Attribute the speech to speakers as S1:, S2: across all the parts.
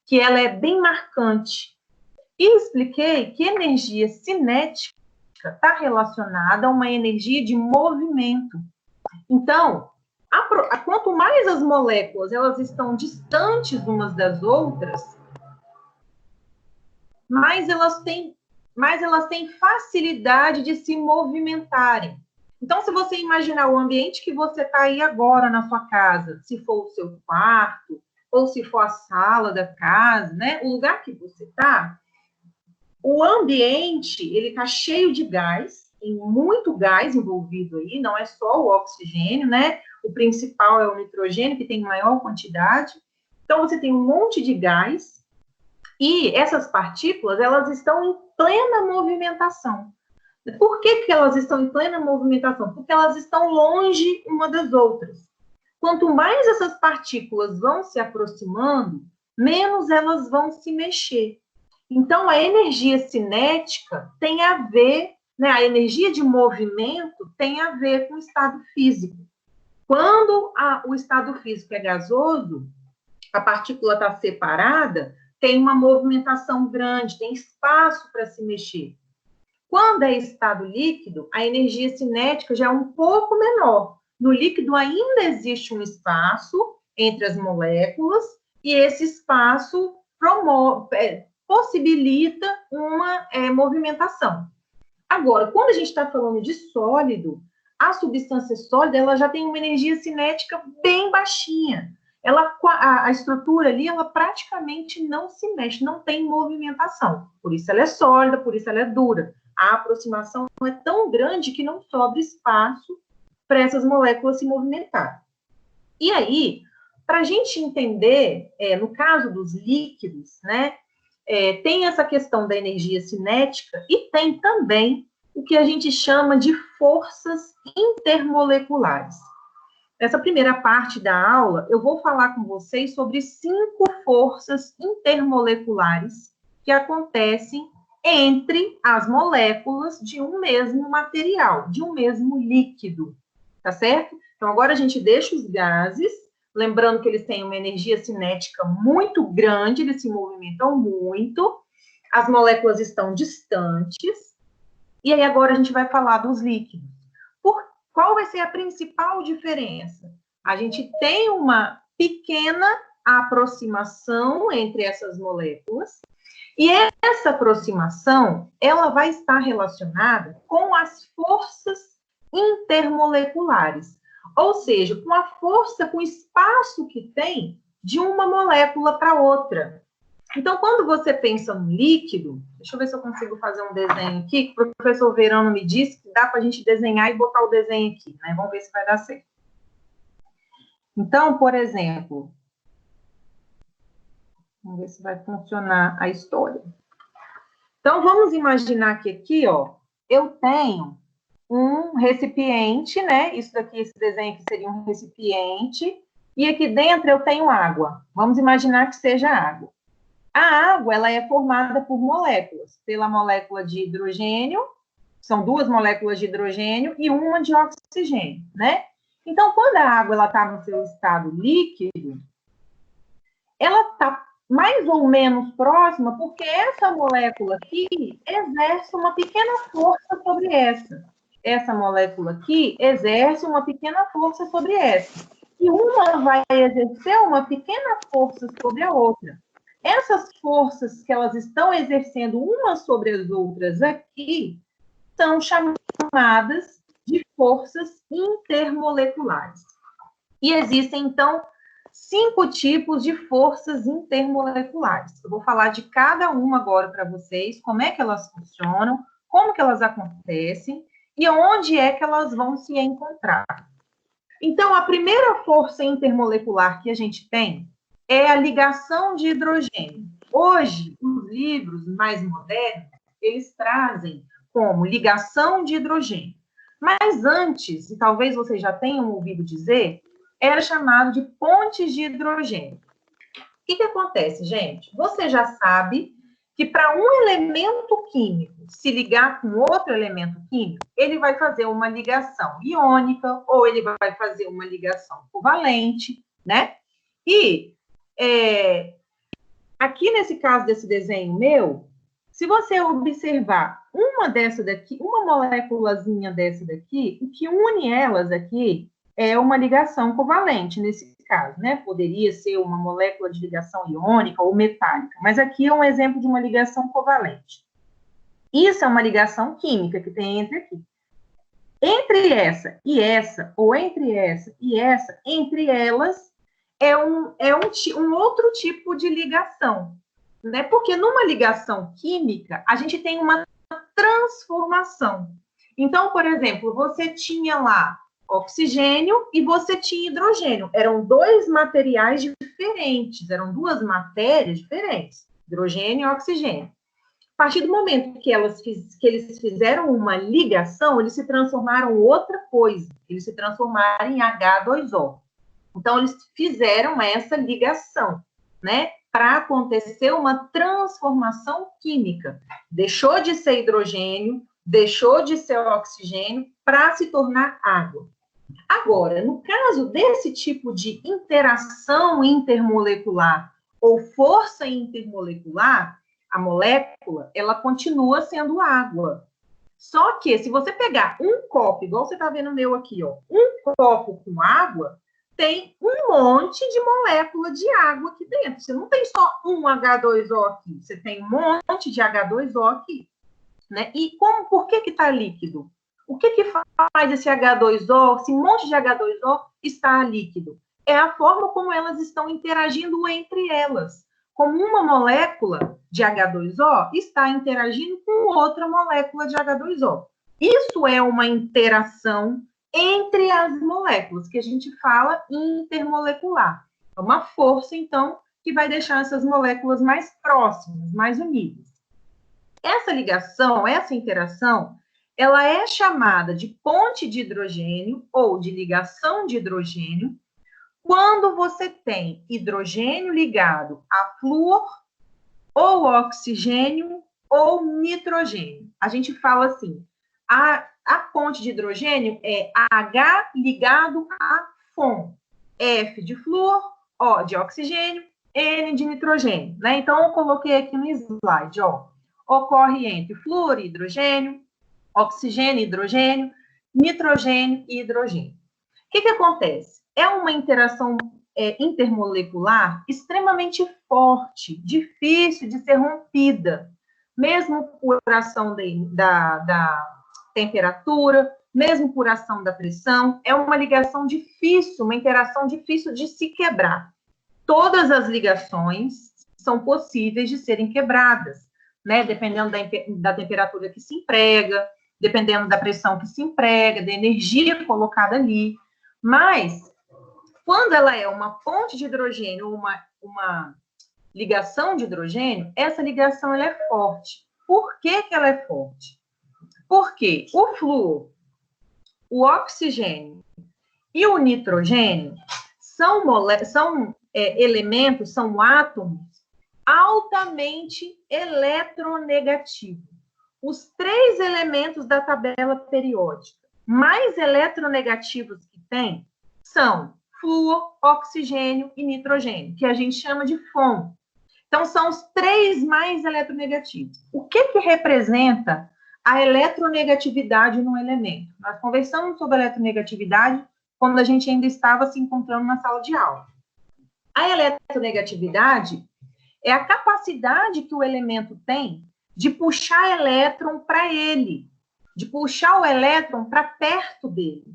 S1: que ela é bem marcante. E expliquei que energia cinética está relacionada a uma energia de movimento. Então, quanto mais as moléculas elas estão distantes umas das outras, mais elas têm facilidade de se movimentarem. Então, se você imaginar o ambiente que você está aí agora na sua casa, se for o seu quarto, ou se for a sala da casa, né? O lugar que você está, o ambiente, ele está cheio de gás, tem muito gás envolvido aí, não é só o oxigênio, né? O principal é o nitrogênio, que tem maior quantidade. Então, você tem um monte de gás, e essas partículas, elas estão em plena movimentação. Por que elas estão em plena movimentação? Porque elas estão longe uma das outras. Quanto mais essas partículas vão se aproximando, menos elas vão se mexer. Então, a energia cinética tem a ver, né, a energia de movimento tem a ver com o estado físico. Quando o estado físico é gasoso, a partícula está separada, tem uma movimentação grande, tem espaço para se mexer. Quando é estado líquido, a energia cinética já é um pouco menor. No líquido ainda existe um espaço entre as moléculas e esse espaço possibilita uma movimentação. Agora, quando a gente está falando de sólido, a substância sólida ela já tem uma energia cinética bem baixinha. A estrutura ali, ela praticamente não se mexe, não tem movimentação. Por isso ela é sólida, por isso ela é dura. A aproximação é tão grande que não sobra espaço para essas moléculas se movimentarem. E aí, para a gente entender, no caso dos líquidos, né, tem essa questão da energia cinética e tem também o que a gente chama de forças intermoleculares. Nessa primeira parte da aula, eu vou falar com vocês sobre 5 forças intermoleculares que acontecem entre as moléculas de um mesmo material, de um mesmo líquido, tá certo? Então, agora a gente deixa os gases, lembrando que eles têm uma energia cinética muito grande, eles se movimentam muito, as moléculas estão distantes, e aí agora a gente vai falar dos líquidos. Qual vai ser a principal diferença? A gente tem uma pequena aproximação entre essas moléculas, e essa aproximação, ela vai estar relacionada com as forças intermoleculares, ou seja, com a força, com o espaço que tem de uma molécula para outra. Então, quando você pensa no líquido, deixa eu ver se eu consigo fazer um desenho aqui, que o professor Verano me disse que dá para a gente desenhar e botar o desenho aqui, né? Vamos ver se vai dar certo. Então, por exemplo, vamos ver se vai funcionar a história. Então, vamos imaginar que aqui, ó, eu tenho um recipiente, né? Isso daqui, esse desenho aqui seria um recipiente, e aqui dentro eu tenho água. Vamos imaginar que seja água. A água, ela é formada por moléculas, pela molécula de hidrogênio, são 2 moléculas de hidrogênio e uma de oxigênio, né? Então, quando a água ela está no seu estado líquido, ela está mais ou menos próxima, porque essa molécula aqui exerce uma pequena força sobre essa. Essa molécula aqui exerce uma pequena força sobre essa. E uma vai exercer uma pequena força sobre a outra. Essas forças que elas estão exercendo umas sobre as outras aqui são chamadas de forças intermoleculares. E existem, então, 5 tipos de forças intermoleculares. Eu vou falar de cada uma agora para vocês, como é que elas funcionam, como que elas acontecem e onde é que elas vão se encontrar. Então, a primeira força intermolecular que a gente tem é a ligação de hidrogênio. Hoje, os livros mais modernos, eles trazem como ligação de hidrogênio. Mas antes, e talvez vocês já tenham ouvido dizer, era chamado de pontes de hidrogênio. O que acontece, gente? Você já sabe que para um elemento químico se ligar com outro elemento químico, ele vai fazer uma ligação iônica ou ele vai fazer uma ligação covalente, né? E aqui nesse caso desse desenho meu, se você observar uma dessa daqui, uma moléculazinha dessa daqui, o que une elas aqui é uma ligação covalente, nesse caso, né? Poderia ser uma molécula de ligação iônica ou metálica, mas aqui é um exemplo de uma ligação covalente. Isso é uma ligação química que tem entre aqui. Entre essa, ou entre essa e essa, entre elas, é um outro tipo de ligação, né? Porque numa ligação química, a gente tem uma transformação. Então, por exemplo, você tinha lá oxigênio e você tinha hidrogênio. Eram dois materiais diferentes, eram duas matérias diferentes, hidrogênio e oxigênio. A partir do momento que eles fizeram uma ligação, eles se transformaram em outra coisa, eles se transformaram em H2O. Então, eles fizeram essa ligação, né? Para acontecer uma transformação química. Deixou de ser hidrogênio, deixou de ser oxigênio, para se tornar água. Agora, no caso desse tipo de interação intermolecular ou força intermolecular, a molécula, ela continua sendo água. Só que, se você pegar um copo, igual você está vendo o meu aqui, ó, um copo com água, tem um monte de molécula de água aqui dentro. Você não tem só um H2O aqui, você tem um monte de H2O aqui, né? E por que está líquido? O que faz esse H2O, esse monte de H2O está líquido? É a forma como elas estão interagindo entre elas. Como uma molécula de H2O está interagindo com outra molécula de H2O. Isso é uma interação entre as moléculas, que a gente fala intermolecular. É uma força, então, que vai deixar essas moléculas mais próximas, mais unidas. Essa ligação, essa interação, ela é chamada de ponte de hidrogênio ou de ligação de hidrogênio quando você tem hidrogênio ligado a flúor ou oxigênio ou nitrogênio. A gente fala assim, a ponte de hidrogênio é H ligado a FON. F de flúor, O de oxigênio, N de nitrogênio, né? Então, eu coloquei aqui no slide, ó. Ocorre entre flúor e hidrogênio, oxigênio e hidrogênio, nitrogênio e hidrogênio. O que acontece? É uma interação intermolecular extremamente forte, difícil de ser rompida, mesmo por ação da temperatura, mesmo por ação da pressão, é uma ligação difícil, uma interação difícil de se quebrar. Todas as ligações são possíveis de serem quebradas, né? Dependendo da temperatura que se emprega, dependendo da pressão que se emprega, da energia colocada ali. Mas, quando ela é uma ponte de hidrogênio, uma ligação de hidrogênio, essa ligação ela é forte. Por que ela é forte? Porque o flúor, o oxigênio e o nitrogênio são elementos, são átomos altamente eletronegativos. Os 3 elementos da tabela periódica mais eletronegativos que tem são flúor, oxigênio e nitrogênio, que a gente chama de FON. Então, são os 3 mais eletronegativos. O que representa a eletronegatividade no elemento? Nós conversamos sobre a eletronegatividade quando a gente ainda estava se encontrando na sala de aula. A eletronegatividade é a capacidade que o elemento tem de puxar elétron para ele, de puxar o elétron para perto dele.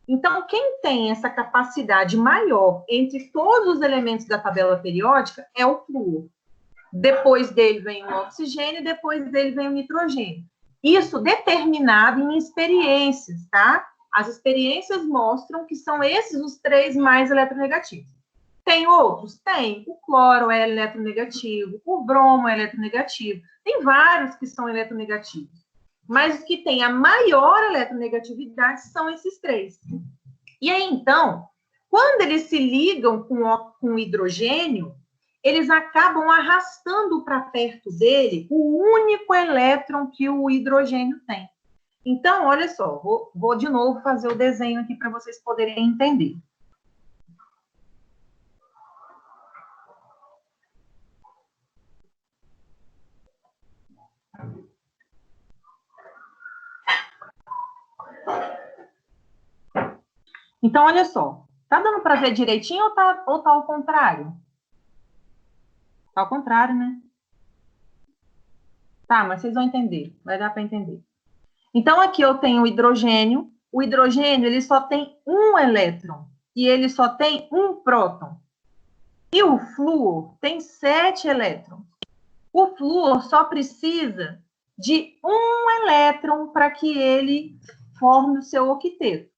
S1: Então, quem tem essa capacidade maior entre todos os elementos da tabela periódica é o flúor. Depois dele vem o oxigênio, depois dele vem o nitrogênio. Isso determinado em experiências, tá? As experiências mostram que são esses os 3 mais eletronegativos. Tem outros? Tem. O cloro é eletronegativo, o bromo é eletronegativo. Tem vários que são eletronegativos. Mas os que têm a maior eletronegatividade são esses 3. E aí, então, quando eles se ligam com hidrogênio, eles acabam arrastando para perto dele o único elétron que o hidrogênio tem. Então, olha só, vou de novo fazer o desenho aqui para vocês poderem entender. Então, olha só. Tá dando para ver direitinho ou tá ao contrário? Tá ao contrário, né? Tá, mas vocês vão entender. Vai dar para entender. Então, aqui eu tenho o hidrogênio. O hidrogênio, ele só tem um elétron. E ele só tem um próton. E o flúor tem 7 elétrons. O flúor só precisa de um elétron para que ele forme o seu octeto.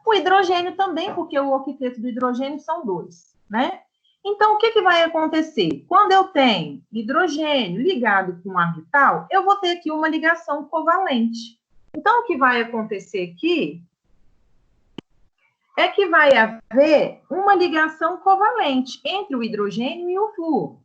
S1: O hidrogênio também, porque o octeto do hidrogênio são 2, né? Então, o que vai acontecer? Quando eu tenho hidrogênio ligado com ar vital, eu vou ter aqui uma ligação covalente. Então, o que vai acontecer aqui é que vai haver uma ligação covalente entre o hidrogênio e o flúor.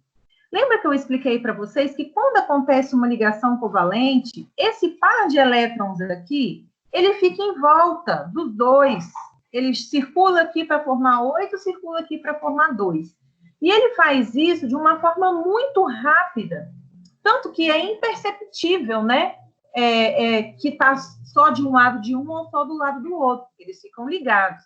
S1: Lembra que eu expliquei para vocês que quando acontece uma ligação covalente, esse par de elétrons aqui, ele fica em volta dos dois. Ele circula aqui para formar 8, circula aqui para formar 2. E ele faz isso de uma forma muito rápida, tanto que é imperceptível, né? Que está só de um lado de um ou só do lado do outro. Eles ficam ligados.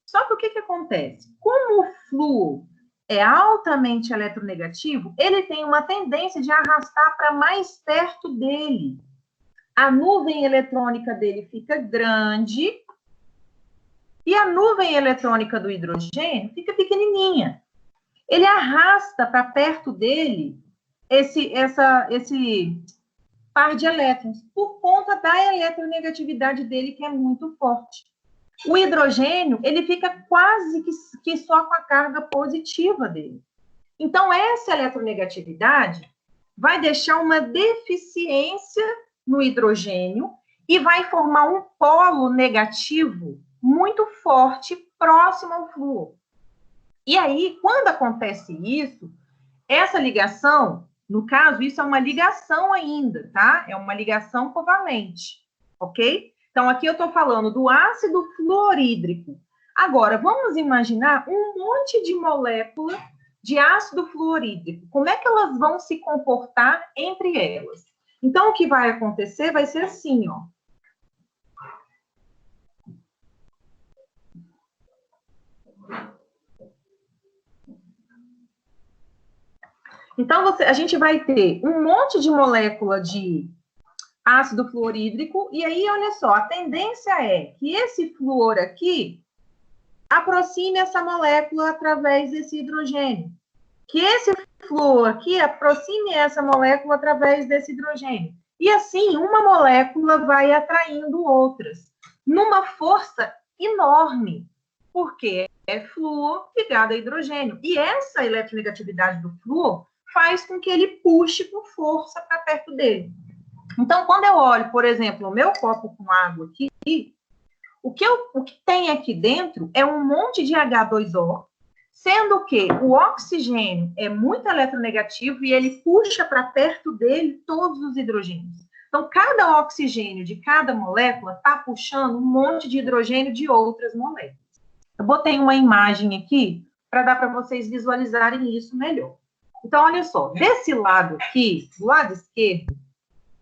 S1: Só que o que acontece? Como o flúor é altamente eletronegativo, ele tem uma tendência de arrastar para mais perto dele. A nuvem eletrônica dele fica grande e a nuvem eletrônica do hidrogênio fica pequenininha. Ele arrasta para perto dele esse par de elétrons por conta da eletronegatividade dele, que é muito forte. O hidrogênio, ele fica quase que só com a carga positiva dele. Então, essa eletronegatividade vai deixar uma deficiência no hidrogênio e vai formar um polo negativo muito forte próximo ao flúor. E aí, quando acontece isso, essa ligação, no caso, isso é uma ligação ainda, tá? É uma ligação covalente, ok? Então, aqui eu estou falando do ácido fluorídrico. Agora, vamos imaginar um monte de molécula de ácido fluorídrico. Como é que elas vão se comportar entre elas? Então, o que vai acontecer vai ser assim, ó. Então, a gente vai ter um monte de molécula de ácido fluorídrico, e aí, olha só, a tendência é que esse flúor aqui aproxime essa molécula através desse hidrogênio. Que esse flúor aqui aproxime essa molécula através desse hidrogênio. E assim, uma molécula vai atraindo outras, numa força enorme, porque é flúor ligado a hidrogênio. E essa eletronegatividade do flúor faz com que ele puxe com força para perto dele. Então, quando eu olho, por exemplo, o meu copo com água aqui, o que tem aqui dentro é um monte de H2O, sendo que o oxigênio é muito eletronegativo e ele puxa para perto dele todos os hidrogênios. Então, cada oxigênio de cada molécula está puxando um monte de hidrogênio de outras moléculas. Eu botei uma imagem aqui para dar para vocês visualizarem isso melhor. Então, olha só, desse lado aqui, do lado esquerdo,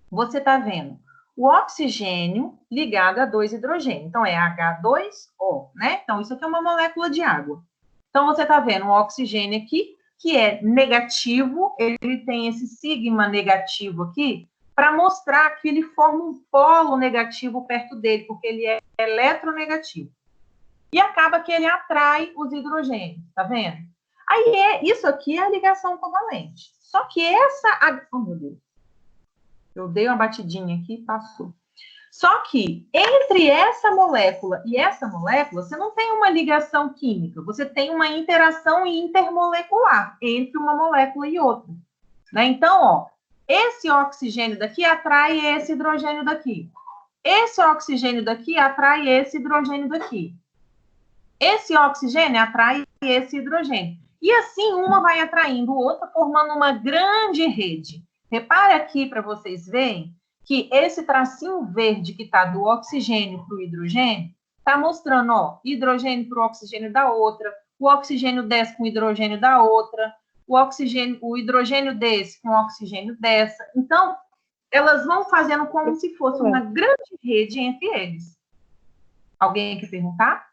S1: você está vendo o oxigênio ligado a 2 hidrogênios. Então, é H2O, né? Então, isso aqui é uma molécula de água. Então, você está vendo um oxigênio aqui, que é negativo, ele tem esse sigma negativo aqui, para mostrar que ele forma um polo negativo perto dele, porque ele é eletronegativo. E acaba que ele atrai os hidrogênios, tá vendo? Aí, isso aqui é a ligação covalente. Só que essa... Oh, meu Deus. Eu dei uma batidinha aqui e passou. Só que entre essa molécula e essa molécula, você não tem uma ligação química, você tem uma interação intermolecular entre uma molécula e outra. Né? Então, ó, esse oxigênio daqui atrai esse hidrogênio daqui. Esse oxigênio daqui atrai esse hidrogênio daqui. Esse oxigênio atrai esse hidrogênio. E assim, uma vai atraindo outra, formando uma grande rede. Repare aqui para vocês verem que esse tracinho verde que está do oxigênio para o hidrogênio, está mostrando, ó, hidrogênio para o oxigênio da outra, o oxigênio desce com o hidrogênio da outra, o hidrogênio desse com o oxigênio dessa. Então, elas vão fazendo como se fosse uma grande rede entre eles. Alguém quer perguntar?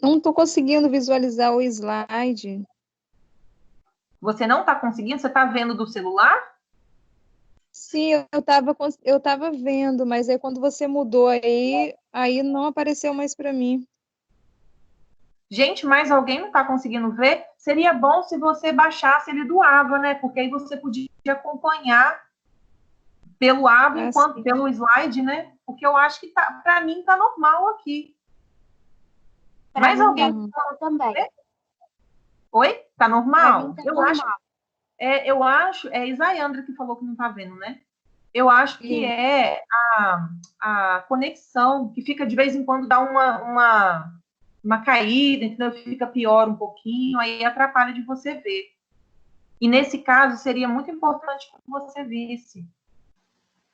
S2: Não estou conseguindo visualizar o slide.
S1: Você não está conseguindo? Você está vendo do celular?
S2: Sim, eu estava vendo, mas aí quando você mudou aí não apareceu mais para mim.
S1: Gente, mais alguém não está conseguindo ver? Seria bom se você baixasse ele do Ava, né? Porque aí você podia acompanhar pelo Ava enquanto pelo slide, né? Porque eu acho que tá, para mim tá normal aqui. Mais alguém?
S3: Também.
S1: Oi? Tá normal?
S3: Pra mim tá normal.
S1: Eu acho, é Isayandra que falou que não tá vendo, né? Eu acho que é a conexão, que fica de vez em quando dá uma caída, entendeu? Fica pior um pouquinho, aí atrapalha de você ver. E nesse caso, seria muito importante que você visse.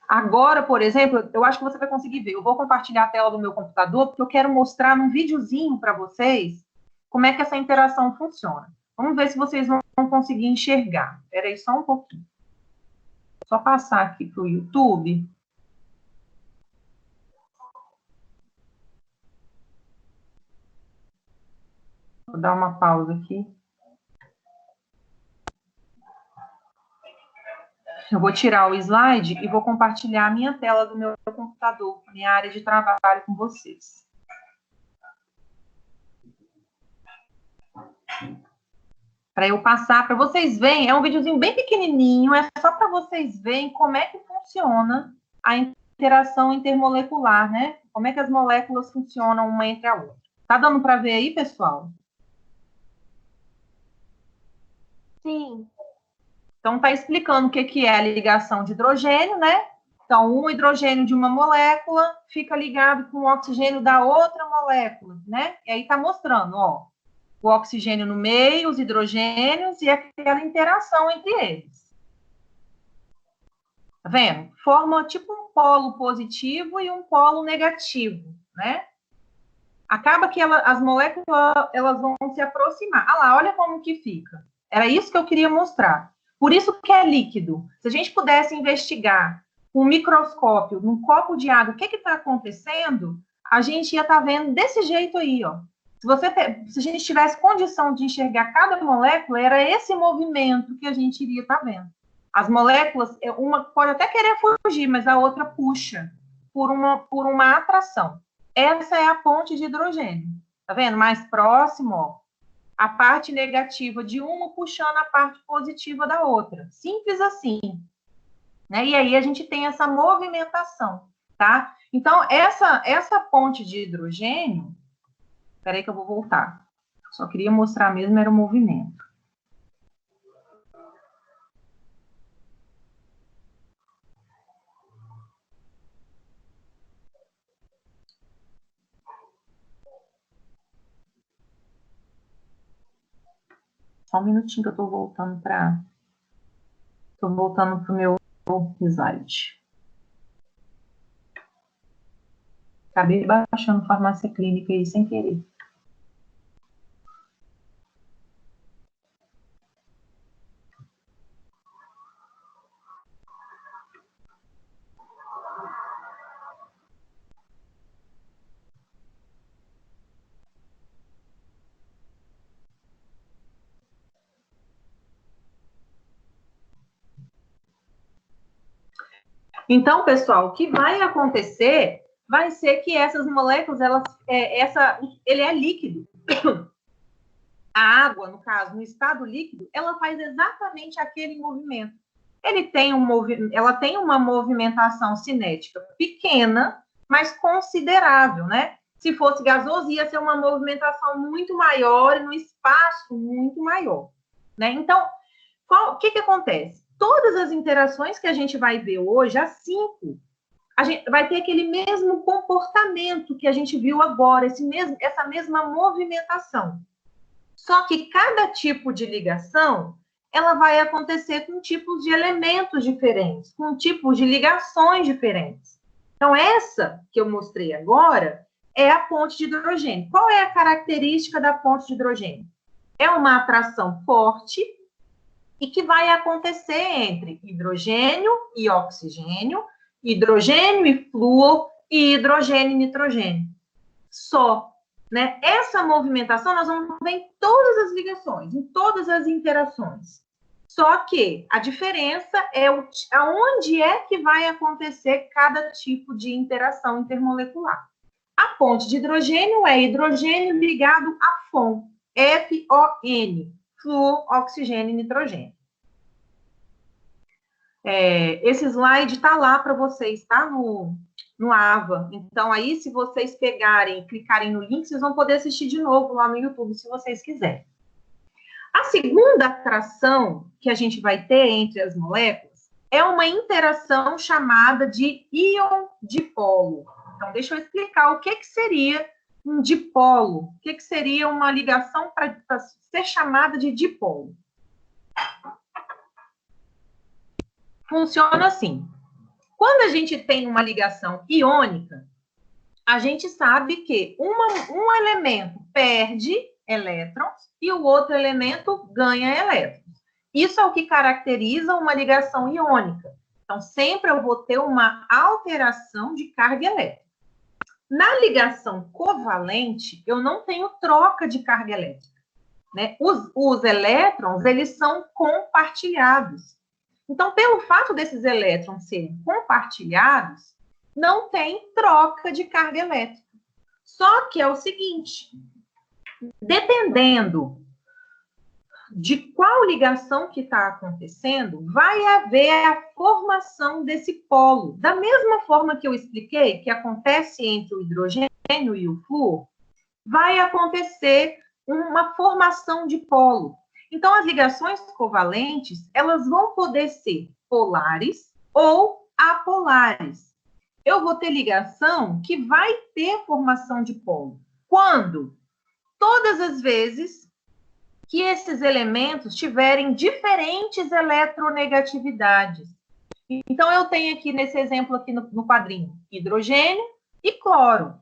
S1: Agora, por exemplo, eu acho que você vai conseguir ver. Eu vou compartilhar a tela do meu computador, porque eu quero mostrar num videozinho para vocês como é que essa interação funciona. Vamos ver se vocês vão conseguir enxergar. Espera aí só um pouquinho. Só passar aqui para o YouTube. Vou dar uma pausa aqui. Eu vou tirar o slide e vou compartilhar a minha tela do meu computador, minha área de trabalho com vocês. Para eu passar, para vocês verem, é um videozinho bem pequenininho, é só para vocês verem como é que funciona a interação intermolecular, né? Como é que as moléculas funcionam uma entre a outra. Tá dando para ver aí, pessoal?
S3: Sim.
S1: Então, tá explicando o que é a ligação de hidrogênio, né? Então, um hidrogênio de uma molécula fica ligado com o oxigênio da outra molécula, né? E aí tá mostrando, ó, o oxigênio no meio, os hidrogênios e aquela interação entre eles. Tá vendo? Forma tipo um polo positivo e um polo negativo, né? Acaba que as moléculas elas vão se aproximar. Ah lá, olha como que fica. Era isso que eu queria mostrar. Por isso que é líquido. Se a gente pudesse investigar com um microscópio, num copo de água, o que está acontecendo, a gente ia estar vendo desse jeito aí, ó. Se a gente tivesse condição de enxergar cada molécula, era esse movimento que a gente iria estar vendo. As moléculas, uma pode até querer fugir, mas a outra puxa por uma atração. Essa é a ponte de hidrogênio. Tá vendo? Mais próximo, ó, a parte negativa de uma puxando a parte positiva da outra. Simples assim. Né? E aí a gente tem essa movimentação, tá? Então, essa ponte de hidrogênio... Espera aí que eu vou voltar. Só queria mostrar mesmo, era o movimento. Só um minutinho que eu estou voltando para... Estou voltando para o meu slide. Acabei baixando farmácia clínica aí sem querer. Então, pessoal, o que vai acontecer vai ser que essas moléculas, ele é líquido. A água, no caso, no estado líquido, ela faz exatamente aquele movimento. Ela tem uma movimentação cinética pequena, mas considerável, né? Se fosse gasoso, ia ser uma movimentação muito maior e no espaço muito maior, né? Então, o que acontece? Todas as interações que a gente vai ver hoje, as 5, a gente vai ter aquele mesmo comportamento que a gente viu agora, essa mesma movimentação. Só que cada tipo de ligação, ela vai acontecer com tipos de elementos diferentes, com tipos de ligações diferentes. Então, essa que eu mostrei agora é a ponte de hidrogênio. Qual é a característica da ponte de hidrogênio? É uma atração forte e que vai acontecer entre hidrogênio e oxigênio, hidrogênio e flúor e hidrogênio e nitrogênio. Só. né? Essa movimentação nós vamos ver em todas as ligações, em todas as interações. Só que a diferença é aonde é que vai acontecer cada tipo de interação intermolecular. A ponte de hidrogênio é hidrogênio ligado a FON, F-O-N, flúor, oxigênio e nitrogênio. Esse slide está lá para vocês, tá? No AVA. Então, aí, se vocês pegarem e clicarem no link, vocês vão poder assistir de novo lá no YouTube, se vocês quiserem. A segunda atração que a gente vai ter entre as moléculas é uma interação chamada de íon dipolo. Então, deixa eu explicar o que seria um dipolo, o que seria uma ligação para ser chamada de dipolo. Funciona assim. Quando a gente tem uma ligação iônica, a gente sabe que um elemento perde elétrons e o outro elemento ganha elétrons. Isso é o que caracteriza uma ligação iônica. Então, sempre eu vou ter uma alteração de carga elétrica. Na ligação covalente, eu não tenho troca de carga elétrica, né? Os elétrons, eles são compartilhados. Então, pelo fato desses elétrons serem compartilhados, não tem troca de carga elétrica. Só que é o seguinte, dependendo de qual ligação que está acontecendo, vai haver a formação desse polo. Da mesma forma que eu expliquei, que acontece entre o hidrogênio e o flúor, vai acontecer uma formação de polo. Então, as ligações covalentes, elas vão poder ser polares ou apolares. Eu vou ter ligação que vai ter formação de polo. Quando? Todas as vezes que esses elementos tiverem diferentes eletronegatividades. Então, eu tenho aqui, nesse exemplo aqui no quadrinho, hidrogênio e cloro.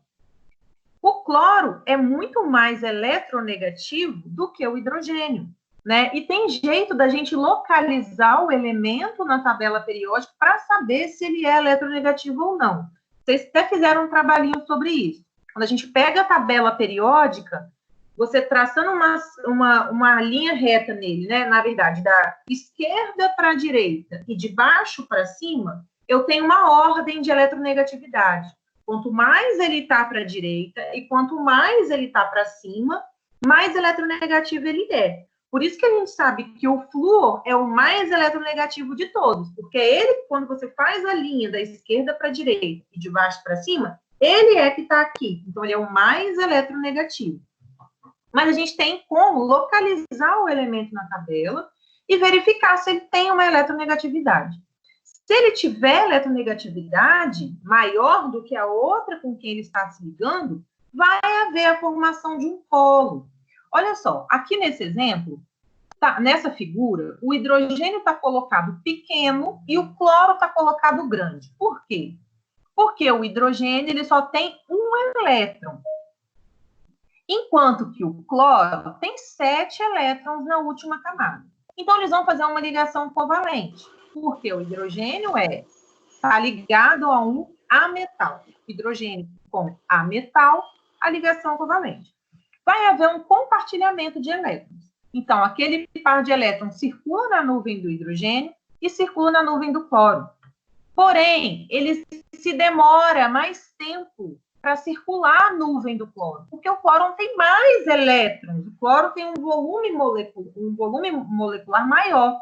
S1: O cloro é muito mais eletronegativo do que o hidrogênio, né? E tem jeito da gente localizar o elemento na tabela periódica para saber se ele é eletronegativo ou não. Vocês até fizeram um trabalhinho sobre isso. Quando a gente pega a tabela periódica, você traçando uma linha reta nele, né? Na verdade, da esquerda para a direita e de baixo para cima, eu tenho uma ordem de eletronegatividade. Quanto mais ele está para a direita e quanto mais ele está para cima, mais eletronegativo ele é. Por isso que a gente sabe que o flúor é o mais eletronegativo de todos, porque ele, quando você faz a linha da esquerda para a direita e de baixo para cima, ele é que está aqui. Então, ele é o mais eletronegativo. Mas a gente tem como localizar o elemento na tabela e verificar se ele tem uma eletronegatividade. Se ele tiver eletronegatividade maior do que a outra com quem ele está se ligando, vai haver a formação de um polo. Olha só, aqui nesse exemplo, nessa figura, o hidrogênio está colocado pequeno e o cloro está colocado grande. Por quê? Porque o hidrogênio ele só tem um elétron, enquanto que o cloro tem 7 elétrons na última camada. Então, eles vão fazer uma ligação covalente, porque o hidrogênio está ligado a um ametal. Hidrogênio com ametal, a ligação covalente. Vai haver um compartilhamento de elétrons. Então, aquele par de elétrons circula na nuvem do hidrogênio e circula na nuvem do cloro. Porém, ele se demora mais tempo para circular a nuvem do cloro, porque o cloro tem mais elétrons, o cloro tem um volume molecular maior.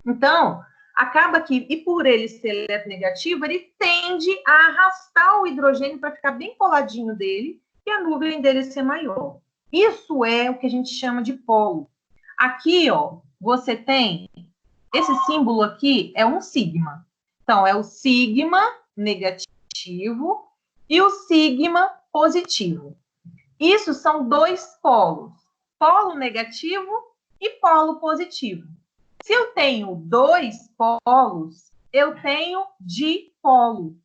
S1: Então, acaba que, e por ele ser eletronegativo, ele tende a arrastar o hidrogênio para ficar bem coladinho dele e a nuvem dele ser maior. Isso é o que a gente chama de polo. Aqui, ó, você tem, esse símbolo aqui é um sigma. Então, é o sigma negativo e o sigma positivo. Isso são 2 polos, polo negativo e polo positivo. Se eu tenho 2 polos, eu tenho dipolo.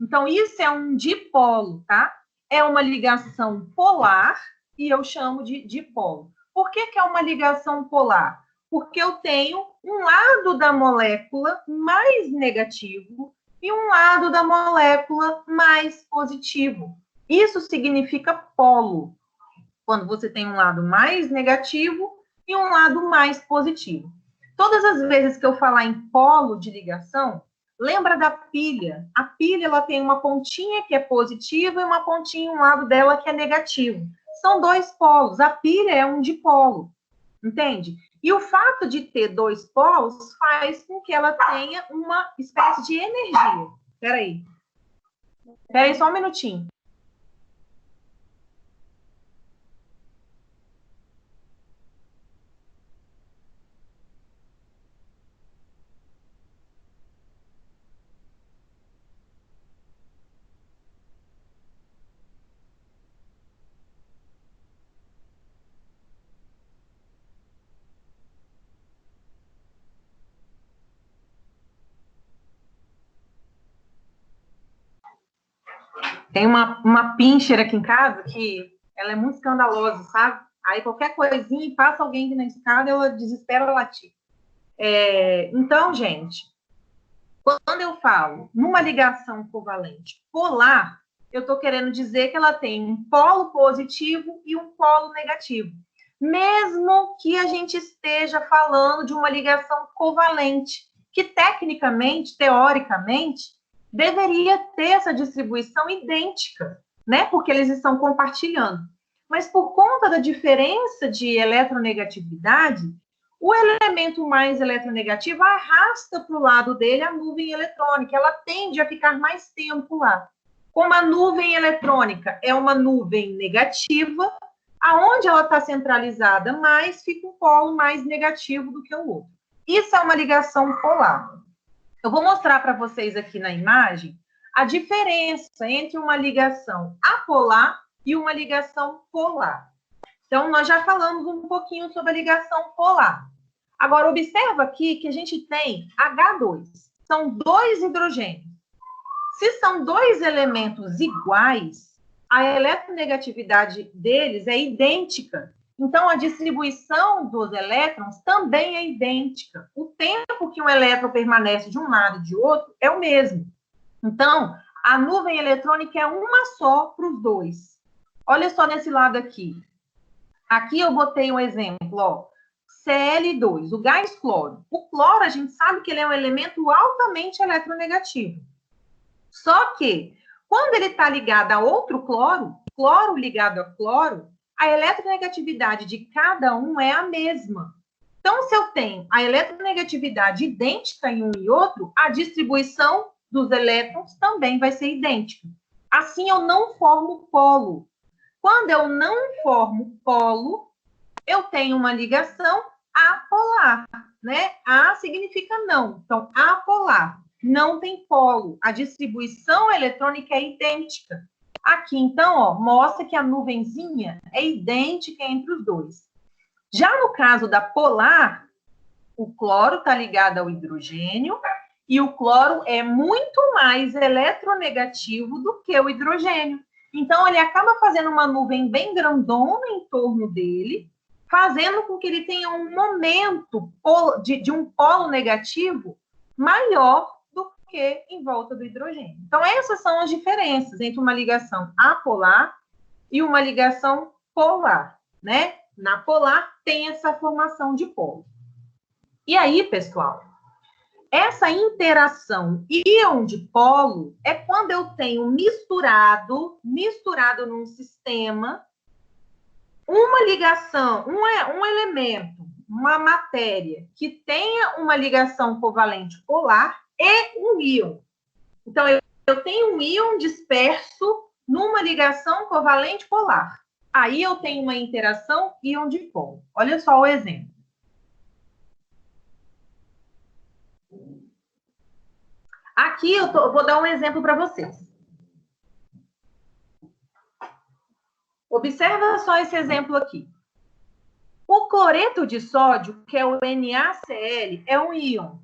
S1: Então, isso é um dipolo, tá? É uma ligação polar e eu chamo de dipolo. Por que é uma ligação polar? Porque eu tenho um lado da molécula mais negativo e um lado da molécula mais positivo. Isso significa polo. quando você tem um lado mais negativo e um lado mais positivo. Todas as vezes que eu falar em polo de ligação, lembra da pilha. A pilha, ela tem uma pontinha que é positiva e uma pontinha, um lado dela que é negativo. São dois polos. A pilha é um dipolo, entende? E o fato de ter dois polos faz com que ela tenha uma espécie de energia. Espera aí só um minutinho. Tem uma pincher aqui em casa que ela é muito escandalosa, sabe? Aí qualquer coisinha, passa alguém aqui na escada, ela desespera latir. Então, gente, quando eu falo numa ligação covalente polar, eu estou querendo dizer que ela tem um polo positivo e um polo negativo. Mesmo que a gente esteja falando de uma ligação covalente, que tecnicamente, teoricamente, deveria ter essa distribuição idêntica, né? Porque eles estão compartilhando. Mas por conta da diferença de eletronegatividade, o elemento mais eletronegativo arrasta para o lado dele a nuvem eletrônica. Ela tende a ficar mais tempo lá. Como a nuvem eletrônica é uma nuvem negativa, aonde ela está centralizada mais, fica um polo mais negativo do que o outro. Isso é uma ligação polar. Eu vou mostrar para vocês aqui na imagem a diferença entre uma ligação apolar e uma ligação polar. Então, nós já falamos um pouquinho sobre a ligação polar. Agora, observa aqui que a gente tem H2. São dois hidrogênios. Se são dois elementos iguais, a eletronegatividade deles é idêntica. Então, a distribuição dos elétrons também é idêntica. O tempo que um elétron permanece de um lado e de outro é o mesmo. Então, a nuvem eletrônica é uma só para os dois. Olha só nesse lado aqui. Aqui eu botei um exemplo, ó. Cl2, o gás cloro. O cloro, a gente sabe que ele é um elemento altamente eletronegativo. Só que, quando ele está ligado a outro cloro, cloro ligado a cloro, a eletronegatividade de cada um é a mesma. Então, se eu tenho a eletronegatividade idêntica em um e outro, a distribuição dos elétrons também vai ser idêntica. Assim, eu não formo polo. Quando eu não formo polo, eu tenho uma ligação apolar, né? A significa não. Então, apolar. Não tem polo. A distribuição eletrônica é idêntica. Aqui, então, ó, mostra que a nuvenzinha é idêntica entre os dois. Já no caso da polar, o cloro está ligado ao hidrogênio e o cloro é muito mais eletronegativo do que o hidrogênio. Então, ele acaba fazendo uma nuvem bem grandona em torno dele, fazendo com que ele tenha um momento de um polo negativo maior do que em volta do hidrogênio. Então, essas são as diferenças entre uma ligação apolar e uma ligação polar, né? Na polar, tem essa formação de polo. E aí, pessoal, essa interação íon-dipolo é quando eu tenho misturado num sistema, uma ligação, um elemento, uma matéria que tenha uma ligação covalente polar e um íon. Então, eu tenho um íon disperso numa ligação covalente polar. Aí eu tenho uma interação íon-dipolo. Olha só o exemplo. Aqui eu vou dar um exemplo para vocês. Observa só esse exemplo aqui. O cloreto de sódio, que é o NaCl, é um íon.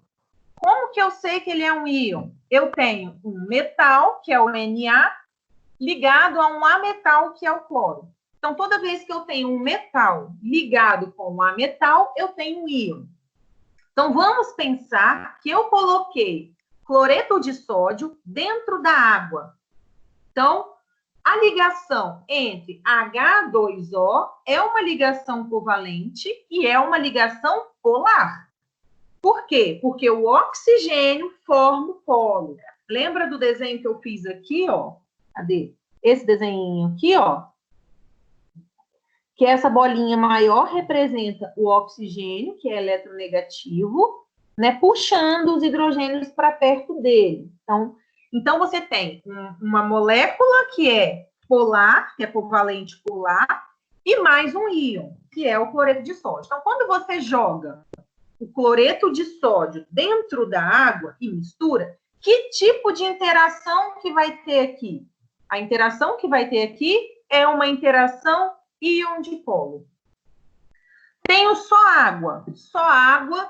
S1: Como que eu sei que ele é um íon? Eu tenho um metal, que é o Na, ligado a um ametal, que é o cloro. Então, toda vez que eu tenho um metal ligado com um ametal, eu tenho um íon. Então, vamos pensar que eu coloquei cloreto de sódio dentro da água. Então, A ligação entre H2O é uma ligação covalente e é uma ligação polar. Por quê? Porque o oxigênio forma o polo. Lembra do desenho que eu fiz aqui, ó? Cadê? Esse desenho aqui, ó. Que essa bolinha maior representa o oxigênio, que é eletronegativo, né? Puxando os hidrogênios para perto dele. Então, você tem uma molécula que é polar, que é covalente polar, e mais um íon, que é o cloreto de sódio. Então, quando você joga o cloreto de sódio dentro da água e mistura, que tipo de interação que vai ter aqui? A interação que vai ter aqui é uma interação íon-dipolo. Tenho só água. Só água,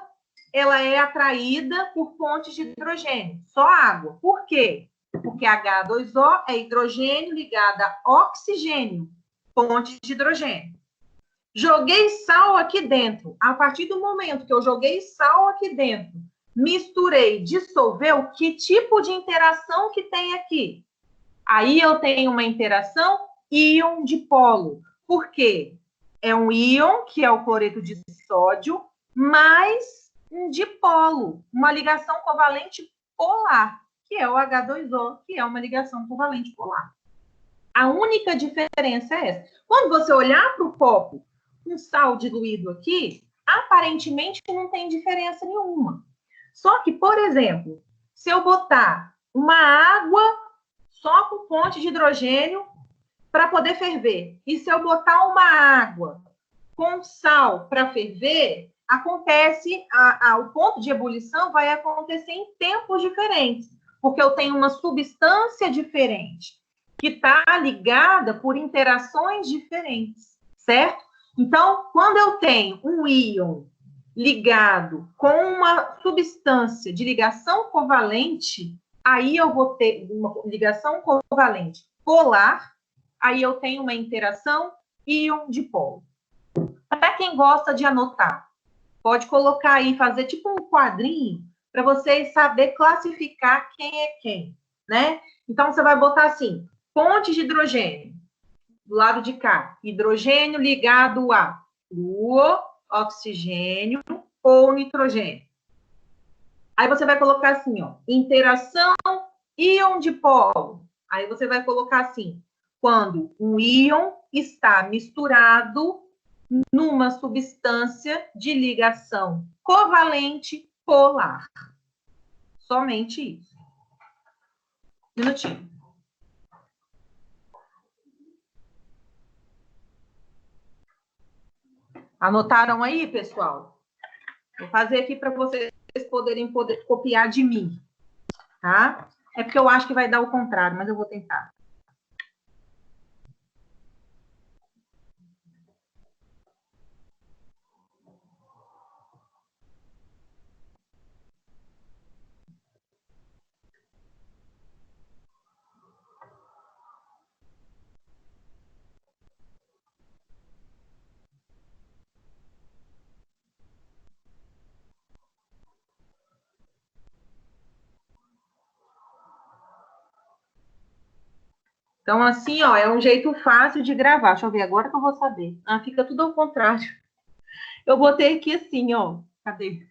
S1: ela é atraída por pontes de hidrogênio. Só água. Por quê? Porque H2O é hidrogênio ligado a oxigênio, ponte de hidrogênio. Joguei sal aqui dentro. A partir do momento que eu joguei sal aqui dentro, misturei, dissolveu, que tipo de interação que tem aqui? Aí eu tenho uma interação íon-dipolo. Por quê? É um íon, que é o cloreto de sódio, mais um dipolo, uma ligação covalente polar, que é o H2O, que é uma ligação covalente polar. A única diferença é essa. Quando você olhar para o copo com sal diluído aqui, aparentemente não tem diferença nenhuma. Só que, por exemplo, se eu botar uma água só com fonte de hidrogênio para poder ferver, e se eu botar uma água com sal para ferver, acontece, o ponto de ebulição vai acontecer em tempos diferentes, porque eu tenho uma substância diferente, que está ligada por interações diferentes, certo? Então, quando eu tenho um íon ligado com uma substância de ligação covalente, aí eu vou ter uma ligação covalente polar, aí eu tenho uma interação íon-dipolo. Para quem gosta de anotar, pode colocar aí, fazer tipo um quadrinho, para vocês saber classificar quem é quem, né? Então, você vai botar assim, ponte de hidrogênio, do lado de cá, hidrogênio ligado a flúor, oxigênio ou nitrogênio. Aí você vai colocar assim, ó, interação íon-dipolo. Aí você vai colocar assim, quando um íon está misturado numa substância de ligação covalente polar. Somente isso. Um minutinho. Anotaram aí, pessoal? Vou fazer aqui para vocês poderem copiar de mim, tá? É porque eu acho que vai dar o contrário, mas eu vou tentar. Então, assim, ó, é um jeito fácil de gravar. Deixa eu ver agora que eu vou saber. Ah, fica tudo ao contrário. Eu botei aqui assim, ó. Cadê?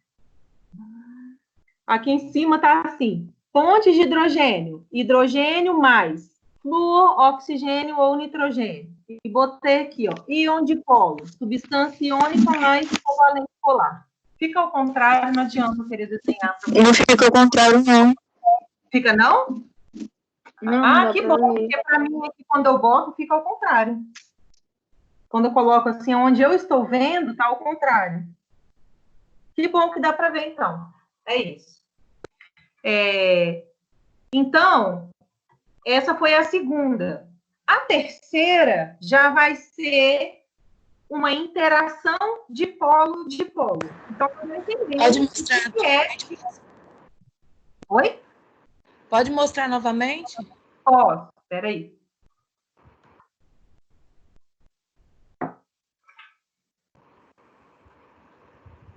S1: Aqui em cima tá assim. Fontes de hidrogênio. Hidrogênio mais flúor, oxigênio ou nitrogênio. E botei aqui, ó. Íon-dipolo. Substância iônica mais covalente polar. Fica ao contrário, não adianta querer desenhar.
S2: Não fica ao contrário, não.
S1: Fica, não?
S3: Não,
S1: Que bom, porque para mim, aqui, quando eu boto, fica ao contrário. Quando eu coloco assim, onde eu estou vendo, tá ao contrário. Que bom que dá para ver, então. É isso. Então, essa foi a segunda. A terceira já vai ser uma interação de polo-dipolo. Então, vamos entender
S4: Pode mostrar
S1: o que é. Oi?
S4: Pode mostrar novamente?
S1: Posso, peraí.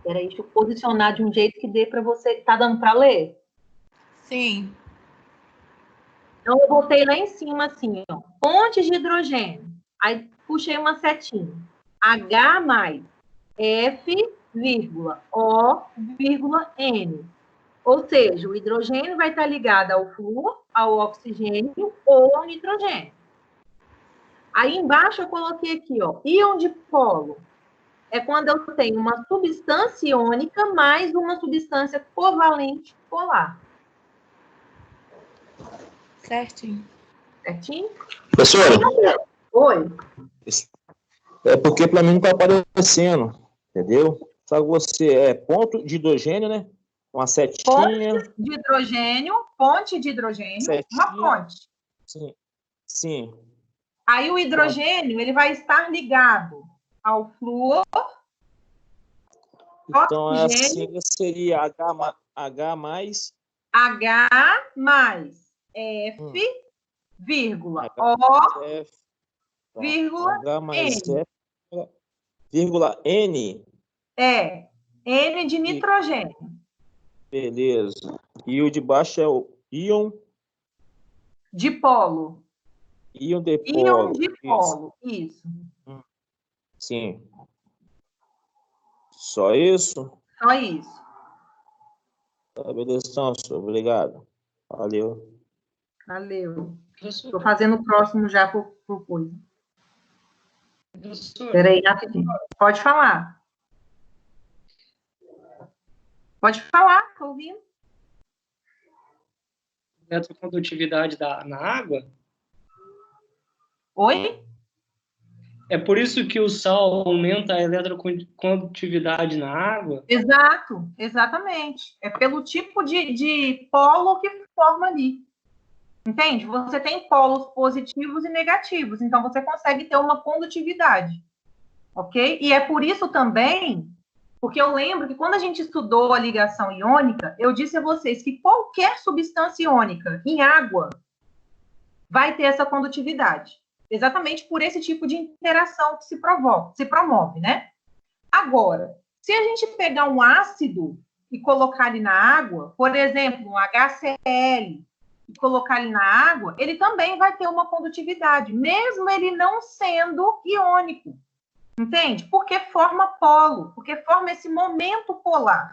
S1: Peraí, deixa eu posicionar de um jeito que dê para você. Tá dando para ler?
S4: Sim.
S1: Então, eu botei lá em cima, assim, ó. pontes de hidrogênio. Aí puxei uma setinha. H mais F, vírgula, O, vírgula, N. Ou seja, o hidrogênio vai estar ligado ao flúor, ao oxigênio ou ao nitrogênio. Aí embaixo eu coloquei aqui, ó, íon dipolo. É quando eu tenho uma substância iônica mais uma substância covalente polar.
S4: Certinho.
S1: Certinho?
S5: Professora,
S1: Oi.
S5: é porque para mim não está aparecendo, entendeu? Só que você é ponto de hidrogênio, né? Uma setinha.
S1: Ponte de hidrogênio,
S5: Setinha.
S1: uma ponte.
S5: Sim, sim.
S1: Aí o hidrogênio, ele vai estar ligado ao flúor,
S5: Então,
S1: oxigênio,
S5: assim seria H mais
S1: H mais F, vírgula,
S5: H
S1: O,
S5: F,
S1: vírgula,
S5: H mais
S1: N.
S5: F, vírgula N.
S1: É, N de nitrogênio.
S5: Beleza. E o de baixo é o íon
S1: Dipolo.
S5: íon dipolo.
S1: Íon dipolo, isso.
S5: Sim. Só isso?
S1: Só isso.
S5: Tá, beleza, então, senhor. Obrigado. Valeu.
S1: Valeu.
S3: Professor,
S1: Estou fazendo o próximo já por coisa.
S3: professor,
S1: Espera aí, rapidinho. Pode falar. Pode falar, estou ouvindo.
S3: eletrocondutividade na água,
S1: Oi?
S3: é por isso que o sal aumenta a eletrocondutividade na água?
S1: Exato, exatamente. É pelo tipo de polo que forma ali. Entende? Você tem polos positivos e negativos, então você consegue ter uma condutividade. Ok? E é por isso também, porque eu lembro que quando a gente estudou a ligação iônica, eu disse a vocês que qualquer substância iônica em água vai ter essa condutividade. Exatamente por esse tipo de interação que se promove, né? Agora, se a gente pegar um ácido e colocar ele na água, por exemplo, um HCl, e colocar ele na água, ele também vai ter uma condutividade, mesmo ele não sendo iônico. Entende? Porque forma polo, porque forma esse momento polar.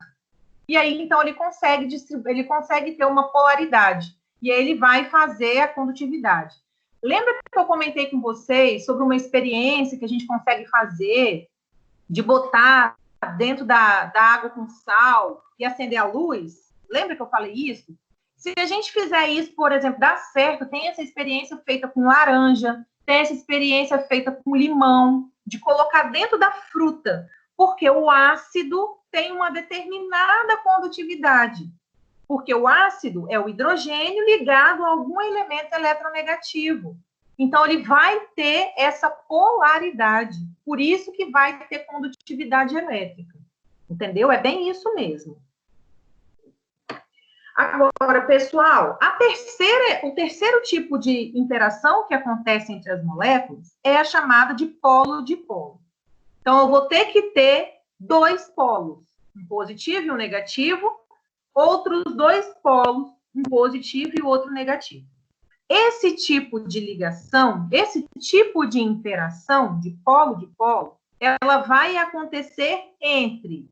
S1: E aí, então, ele consegue ter uma polaridade. E aí ele vai fazer a condutividade. Lembra que eu comentei com vocês sobre uma experiência que a gente consegue fazer de botar dentro da água com sal e acender a luz? Lembra que eu falei isso? Se a gente fizer isso, por exemplo, dá certo, tem essa experiência feita com laranja, tem essa experiência feita com limão, de colocar dentro da fruta, porque o ácido tem uma determinada condutividade. Porque o ácido é o hidrogênio ligado a algum elemento eletronegativo. Então, ele vai ter essa polaridade. Por isso que vai ter condutividade elétrica. Entendeu? É bem isso mesmo. Agora, pessoal, o terceiro tipo de interação que acontece entre as moléculas é a chamada de polo-dipolo. Então, eu vou ter que ter dois polos, um positivo e um negativo, outros dois polos, um positivo e outro negativo. Esse tipo de ligação, esse tipo de interação de polo-dipolo, ela vai acontecer entre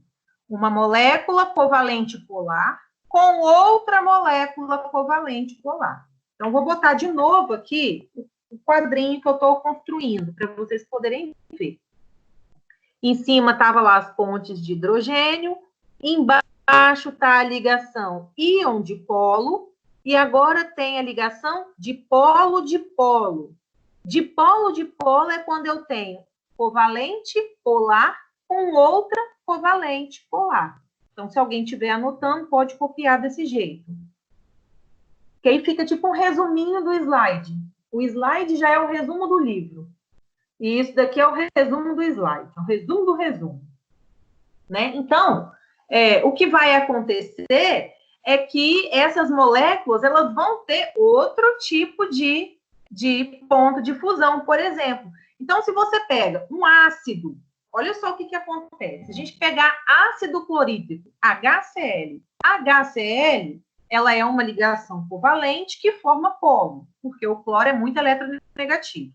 S1: uma molécula covalente polar com outra molécula covalente polar. Então, vou botar de novo aqui o quadrinho que eu estou construindo, para vocês poderem ver. Em cima estava lá as pontes de hidrogênio, embaixo está a ligação íon-dipolo, e agora tem a ligação dipolo-dipolo. Dipolo-dipolo é quando eu tenho covalente polar com outra covalente polar. Então, se alguém estiver anotando, pode copiar desse jeito. Que aí fica tipo um resuminho do slide. O slide já é o resumo do livro. E isso daqui é o resumo do slide, o resumo do resumo. Né? Então, o que vai acontecer é que essas moléculas elas vão ter outro tipo de ponto de fusão, por exemplo. Então, se você pega um ácido, olha só o que acontece. Se a gente pegar ácido clorídrico, HCl, ela é uma ligação covalente que forma polo, porque o cloro é muito eletronegativo.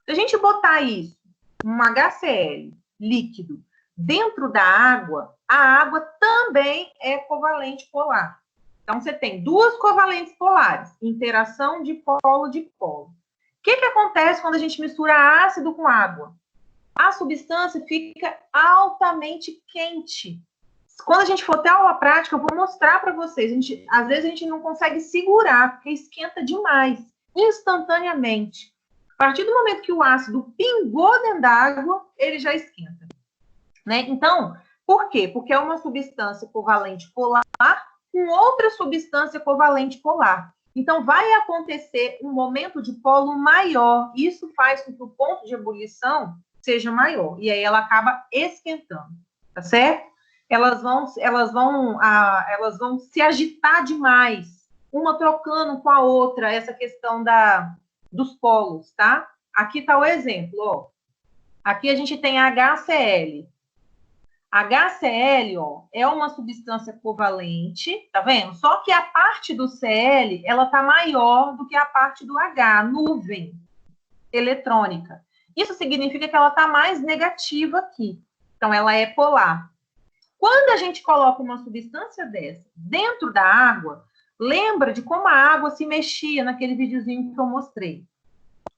S1: Se a gente botar isso, um HCl líquido, dentro da água, a água também é covalente polar. Então, você tem duas covalentes polares, interação de polo. O que acontece quando a gente mistura ácido com água? A substância fica altamente quente. Quando a gente for ter aula prática, eu vou mostrar para vocês. Às vezes a gente não consegue segurar, porque esquenta demais, instantaneamente. A partir do momento que o ácido pingou dentro da água, ele já esquenta. Né? Então, por quê? Porque é uma substância covalente polar com outra substância covalente polar. Então, vai acontecer um momento de polo maior. Isso faz com que o ponto de ebulição seja maior. E aí ela acaba esquentando, tá certo? Elas vão se agitar demais, uma trocando com a outra, essa questão dos polos, tá? Aqui está o exemplo, ó. Aqui a gente tem HCl. HCl, ó, é uma substância covalente, tá vendo? Só que a parte do Cl, ela tá maior do que a parte do H, nuvem eletrônica. Isso significa que ela tá mais negativa aqui. Então, ela é polar. Quando a gente coloca uma substância dessa dentro da água, lembra de como a água se mexia naquele videozinho que eu mostrei.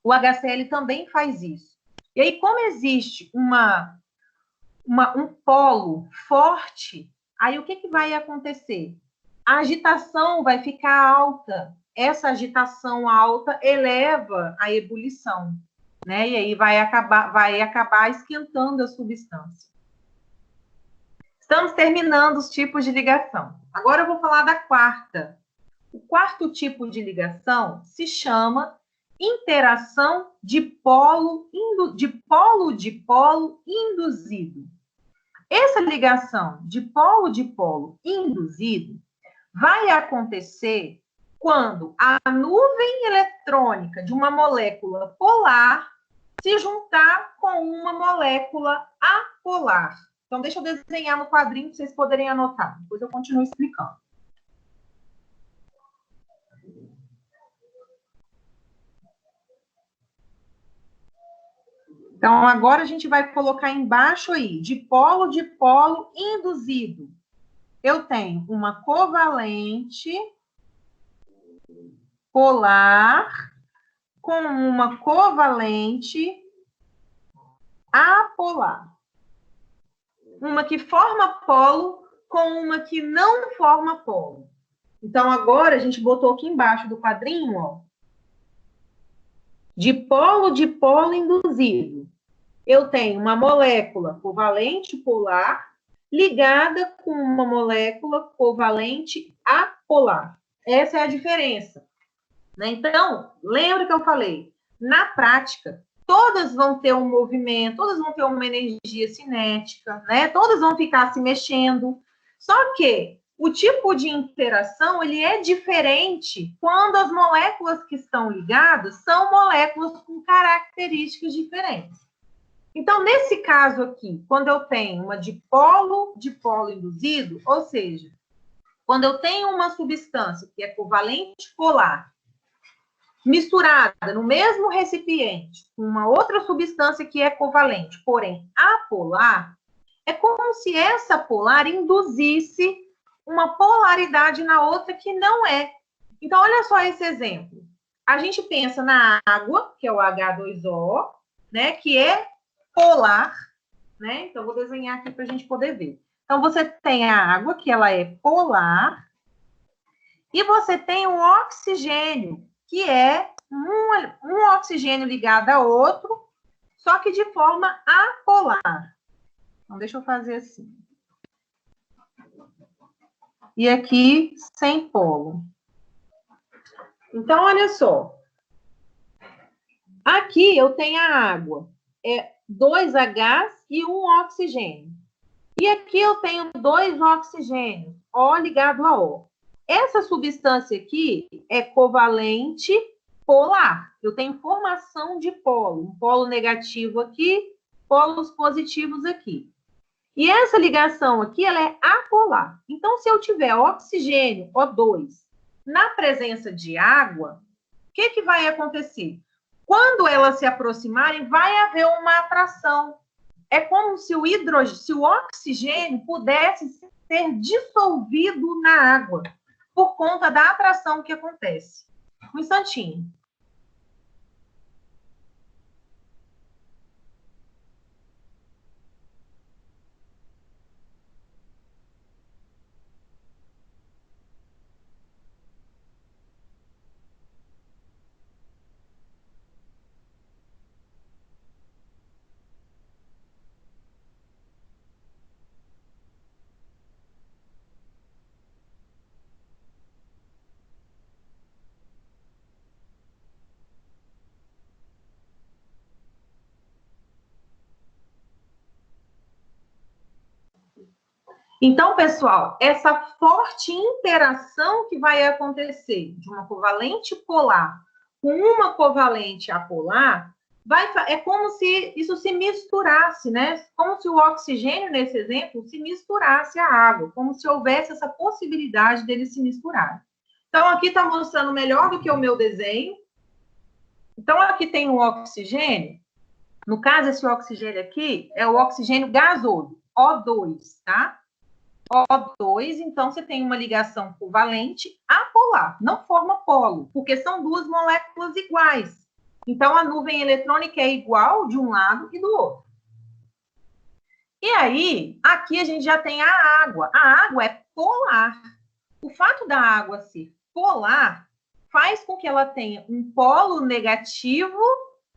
S1: O HCl também faz isso. E aí, como existe um polo forte, aí o que vai acontecer? A agitação vai ficar alta. Essa agitação alta eleva a ebulição, né? E aí vai acabar esquentando a substância. Estamos terminando os tipos de ligação. Agora eu vou falar da quarta. O quarto tipo de ligação se chama interação de polo induzido. Essa ligação de polo induzido vai acontecer quando a nuvem eletrônica de uma molécula polar se juntar com uma molécula apolar. Então, deixa eu desenhar no quadrinho para vocês poderem anotar. Depois eu continuo explicando. Então, agora a gente vai colocar embaixo aí, de polo induzido. Eu tenho uma covalente polar com uma covalente apolar. Uma que forma polo com uma que não forma polo. Então, agora a gente botou aqui embaixo do quadrinho, ó, de polo induzido. Eu tenho uma molécula covalente polar ligada com uma molécula covalente apolar. Essa é a diferença. Né? Então, lembra que eu falei? Na prática, todas vão ter um movimento, todas vão ter uma energia cinética, né? Todas vão ficar se mexendo. Só que o tipo de interação, ele é diferente quando as moléculas que estão ligadas são moléculas com características diferentes. Então, nesse caso aqui, quando eu tenho uma de polo induzido, ou seja, quando eu tenho uma substância que é covalente polar, misturada no mesmo recipiente com uma outra substância que é covalente, porém apolar, é como se essa polar induzisse uma polaridade na outra que não é. Então, olha só esse exemplo. A gente pensa na água, que é o H2O, né, que é polar, né? Então, vou desenhar aqui para a gente poder ver. Então, você tem a água, que ela é polar, e você tem o oxigênio, que é um oxigênio ligado a outro, só que de forma apolar. Então, deixa eu fazer assim. E aqui, sem polo. Então, olha só. Aqui eu tenho a água. É 2 Hs e 1 oxigênio. E aqui eu tenho 2 oxigênios, O ligado a O. Essa substância aqui é covalente polar. Eu tenho formação de polo. Um polo negativo aqui, polos positivos aqui. E essa ligação aqui, ela é apolar. Então, se eu tiver oxigênio, O2, na presença de água, o que, que vai acontecer? Quando elas se aproximarem, vai haver uma atração. É como se o oxigênio pudesse ser dissolvido na água, por conta da atração que acontece. Um instantinho. Então, pessoal, essa forte interação que vai acontecer de uma covalente polar com uma covalente apolar, é como se isso se misturasse, né? Como se o oxigênio, nesse exemplo, se misturasse à água, como se houvesse essa possibilidade deles se misturarem. Então, aqui está mostrando melhor do que o meu desenho. Então, aqui tem o oxigênio. No caso, esse oxigênio aqui é o oxigênio gasoso, O2, tá? O2, então você tem uma ligação covalente apolar, não forma polo, porque são duas moléculas iguais. Então, a nuvem eletrônica é igual de um lado e do outro. E aí, aqui a gente já tem a água. A água é polar. O fato da água ser polar faz com que ela tenha um polo negativo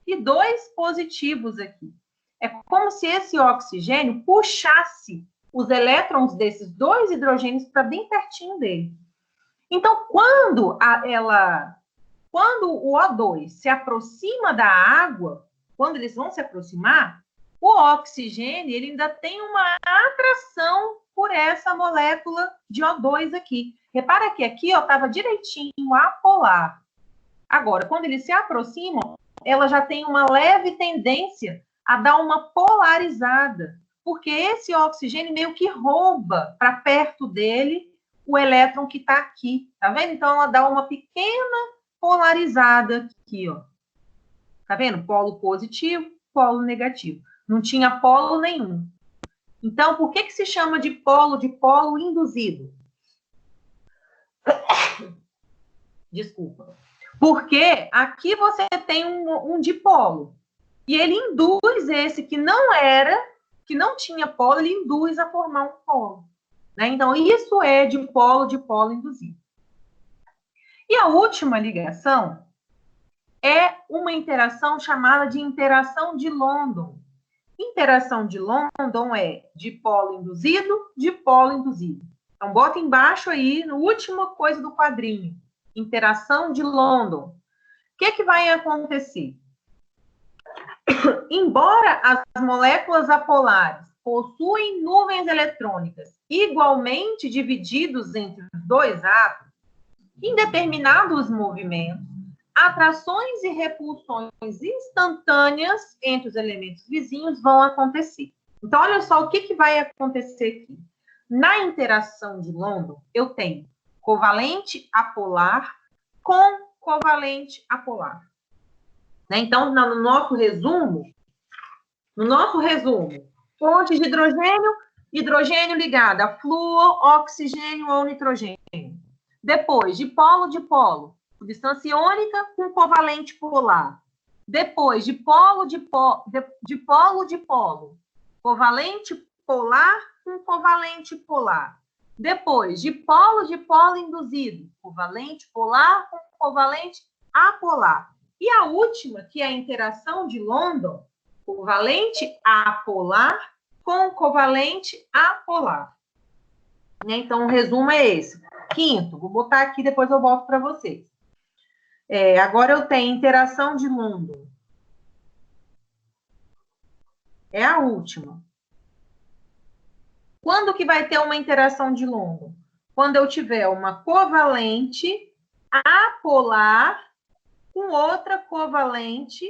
S1: e dois positivos aqui. É como se esse oxigênio puxasse os elétrons desses dois hidrogênios para bem pertinho dele. Então, quando o O2 se aproxima da água, quando eles vão se aproximar, o oxigênio ele ainda tem uma atração por essa molécula de O2 aqui. Repara que aqui estava direitinho apolar. Agora, quando eles se aproximam, ela já tem uma leve tendência a dar uma polarizada, porque esse oxigênio meio que rouba para perto dele o elétron que está aqui, tá vendo? Então, ela dá uma pequena polarizada aqui, ó. Tá vendo? Polo positivo, polo negativo. Não tinha polo nenhum. Então, por que se chama de polo induzido? Desculpa. Porque aqui você tem um dipolo. E ele induz esse que não tinha polo, ele induz a formar um polo. Né? Então, isso é de polo induzido. E a última ligação é uma interação chamada de interação de London. Interação de London é dipolo induzido. Então, bota embaixo aí, na última coisa do quadrinho. Interação de London. O que vai acontecer? Embora as moléculas apolares possuem nuvens eletrônicas igualmente divididos entre os dois átomos, em determinados movimentos, atrações e repulsões instantâneas entre os elementos vizinhos vão acontecer. Então, olha só o que vai acontecer aqui. Na interação de London, eu tenho covalente apolar com covalente apolar. Né? Então, no nosso resumo, fonte de hidrogênio ligado a flúor, oxigênio ou nitrogênio. Depois, de polo, substância iônica com covalente polar. Depois, de polo, covalente polar com covalente polar. Depois, de polo induzido, covalente polar com covalente apolar. E a última, que é a interação de London, covalente apolar com covalente apolar. Então, o resumo é esse. Quinto, vou botar aqui, depois eu volto para vocês. Agora eu tenho interação de London. É a última. Quando que vai ter uma interação de London? Quando eu tiver uma covalente apolar com outra covalente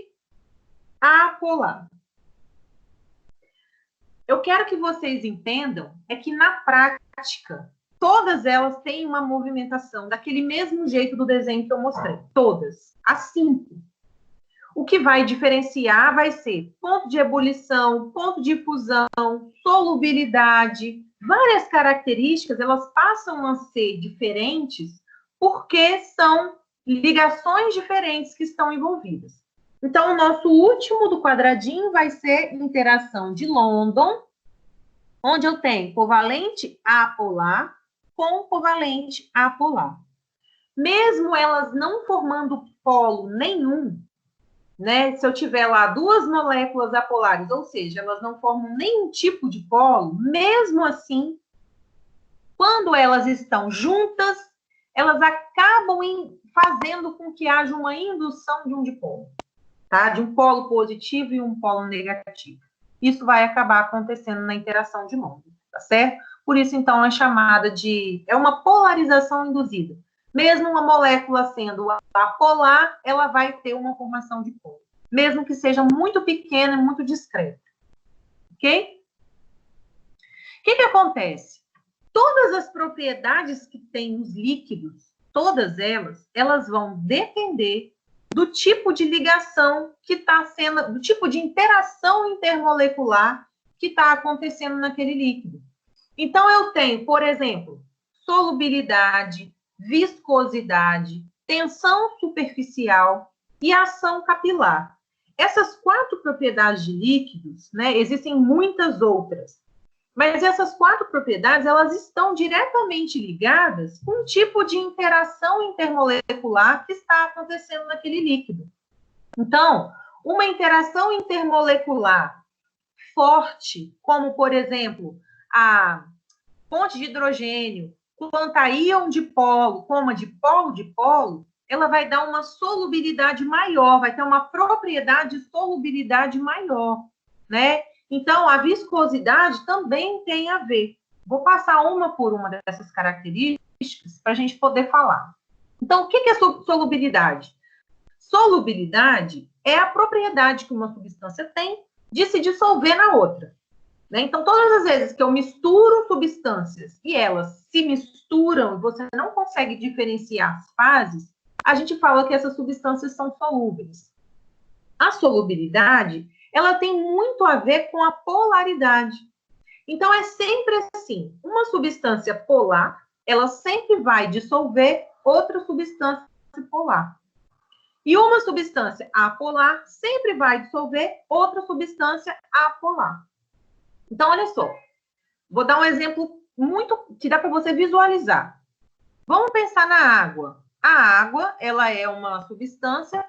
S1: apolar. eu quero que vocês entendam é que, na prática, todas elas têm uma movimentação daquele mesmo jeito do desenho que eu mostrei. Todas. As 5. O que vai diferenciar vai ser ponto de ebulição, ponto de fusão, solubilidade. Várias características, elas passam a ser diferentes porque são ligações diferentes que estão envolvidas. Então, o nosso último do quadradinho vai ser interação de London, onde eu tenho covalente apolar com covalente apolar. Mesmo elas não formando polo nenhum, né? Se eu tiver lá 2 moléculas apolares, ou seja, elas não formam nenhum tipo de polo, mesmo assim, quando elas estão juntas, elas acabam fazendo com que haja uma indução de um dipolo, tá? De um polo positivo e um polo negativo. Isso vai acabar acontecendo na interação de London, tá certo? Por isso, então, é chamada de... é uma polarização induzida. Mesmo uma molécula sendo apolar, ela vai ter uma formação de polo. Mesmo que seja muito pequena e muito discreta. Ok? O que acontece? Todas as propriedades que tem os líquidos, todas elas vão depender do tipo de ligação que está sendo, do tipo de interação intermolecular que está acontecendo naquele líquido. Então, eu tenho, por exemplo, solubilidade, viscosidade, tensão superficial e ação capilar. Essas 4 propriedades de líquidos, né, existem muitas outras, mas essas 4 propriedades, elas estão diretamente ligadas com o tipo de interação intermolecular que está acontecendo naquele líquido. Então, uma interação intermolecular forte, como, por exemplo, a ponte de hidrogênio, quanto a íon de polo, como a de polo, ela vai dar uma solubilidade maior, vai ter uma propriedade de solubilidade maior, né? Então, a viscosidade também tem a ver. Vou passar uma por uma dessas características para a gente poder falar. Então, o que é solubilidade? Solubilidade é a propriedade que uma substância tem de se dissolver na outra. Né? Então, todas as vezes que eu misturo substâncias e elas se misturam e você não consegue diferenciar as fases, a gente fala que essas substâncias são solúveis. A solubilidade, ela tem muito a ver com a polaridade. Então, é sempre assim, uma substância polar, ela sempre vai dissolver outra substância polar. E uma substância apolar sempre vai dissolver outra substância apolar. Então, olha só, vou dar um exemplo muito que dá para você visualizar. Vamos pensar na água. A água, ela é uma substância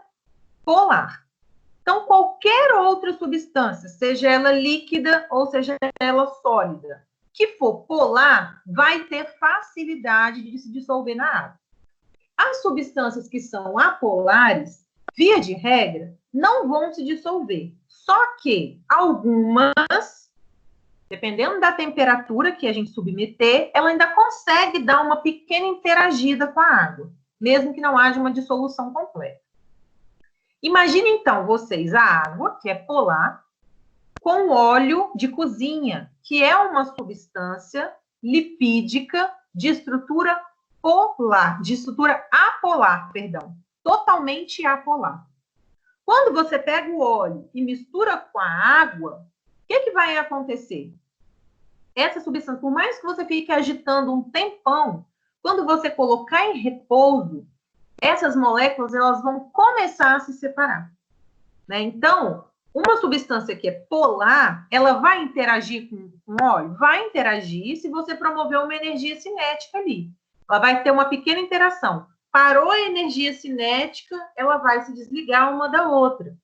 S1: polar. Então, qualquer outra substância, seja ela líquida ou seja ela sólida, que for polar, vai ter facilidade de se dissolver na água. As substâncias que são apolares, via de regra, não vão se dissolver. Só que algumas, dependendo da temperatura que a gente submeter, ela ainda consegue dar uma pequena interagida com a água, mesmo que não haja uma dissolução completa. Imagine, então, vocês a água, que é polar, com óleo de cozinha, que é uma substância lipídica de estrutura polar, de estrutura apolar, perdão, totalmente apolar. Quando você pega o óleo e mistura com a água, o que vai acontecer? Essa substância, por mais que você fique agitando um tempão, quando você colocar em repouso, essas moléculas elas vão começar a se separar. Né? Então, uma substância que é polar, ela vai interagir com óleo? Vai interagir se você promover uma energia cinética ali. Ela vai ter uma pequena interação. Parou a energia cinética, ela vai se desligar uma da outra.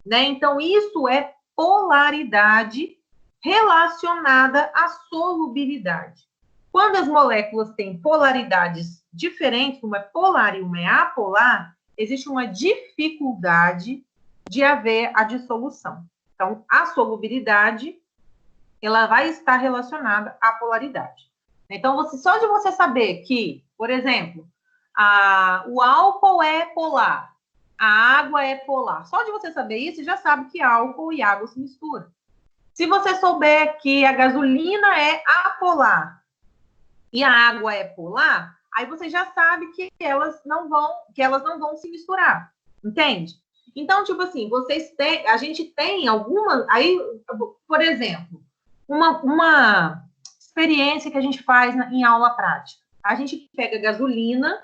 S1: Né? Então, isso é polaridade relacionada à solubilidade. Quando as moléculas têm polaridades diferentes, uma é polar e uma é apolar, existe uma dificuldade de haver a dissolução. Então, a solubilidade, ela vai estar relacionada à polaridade. Então, só de você saber que, por exemplo, o álcool é polar, a água é polar, só de você saber isso, já sabe que álcool e água se misturam. Se você souber que a gasolina é apolar e a água é polar, aí você já sabe que elas não vão se misturar, entende? Então, tipo assim, a gente tem algumas, aí, por exemplo, uma experiência que a gente faz em aula prática. A gente pega gasolina,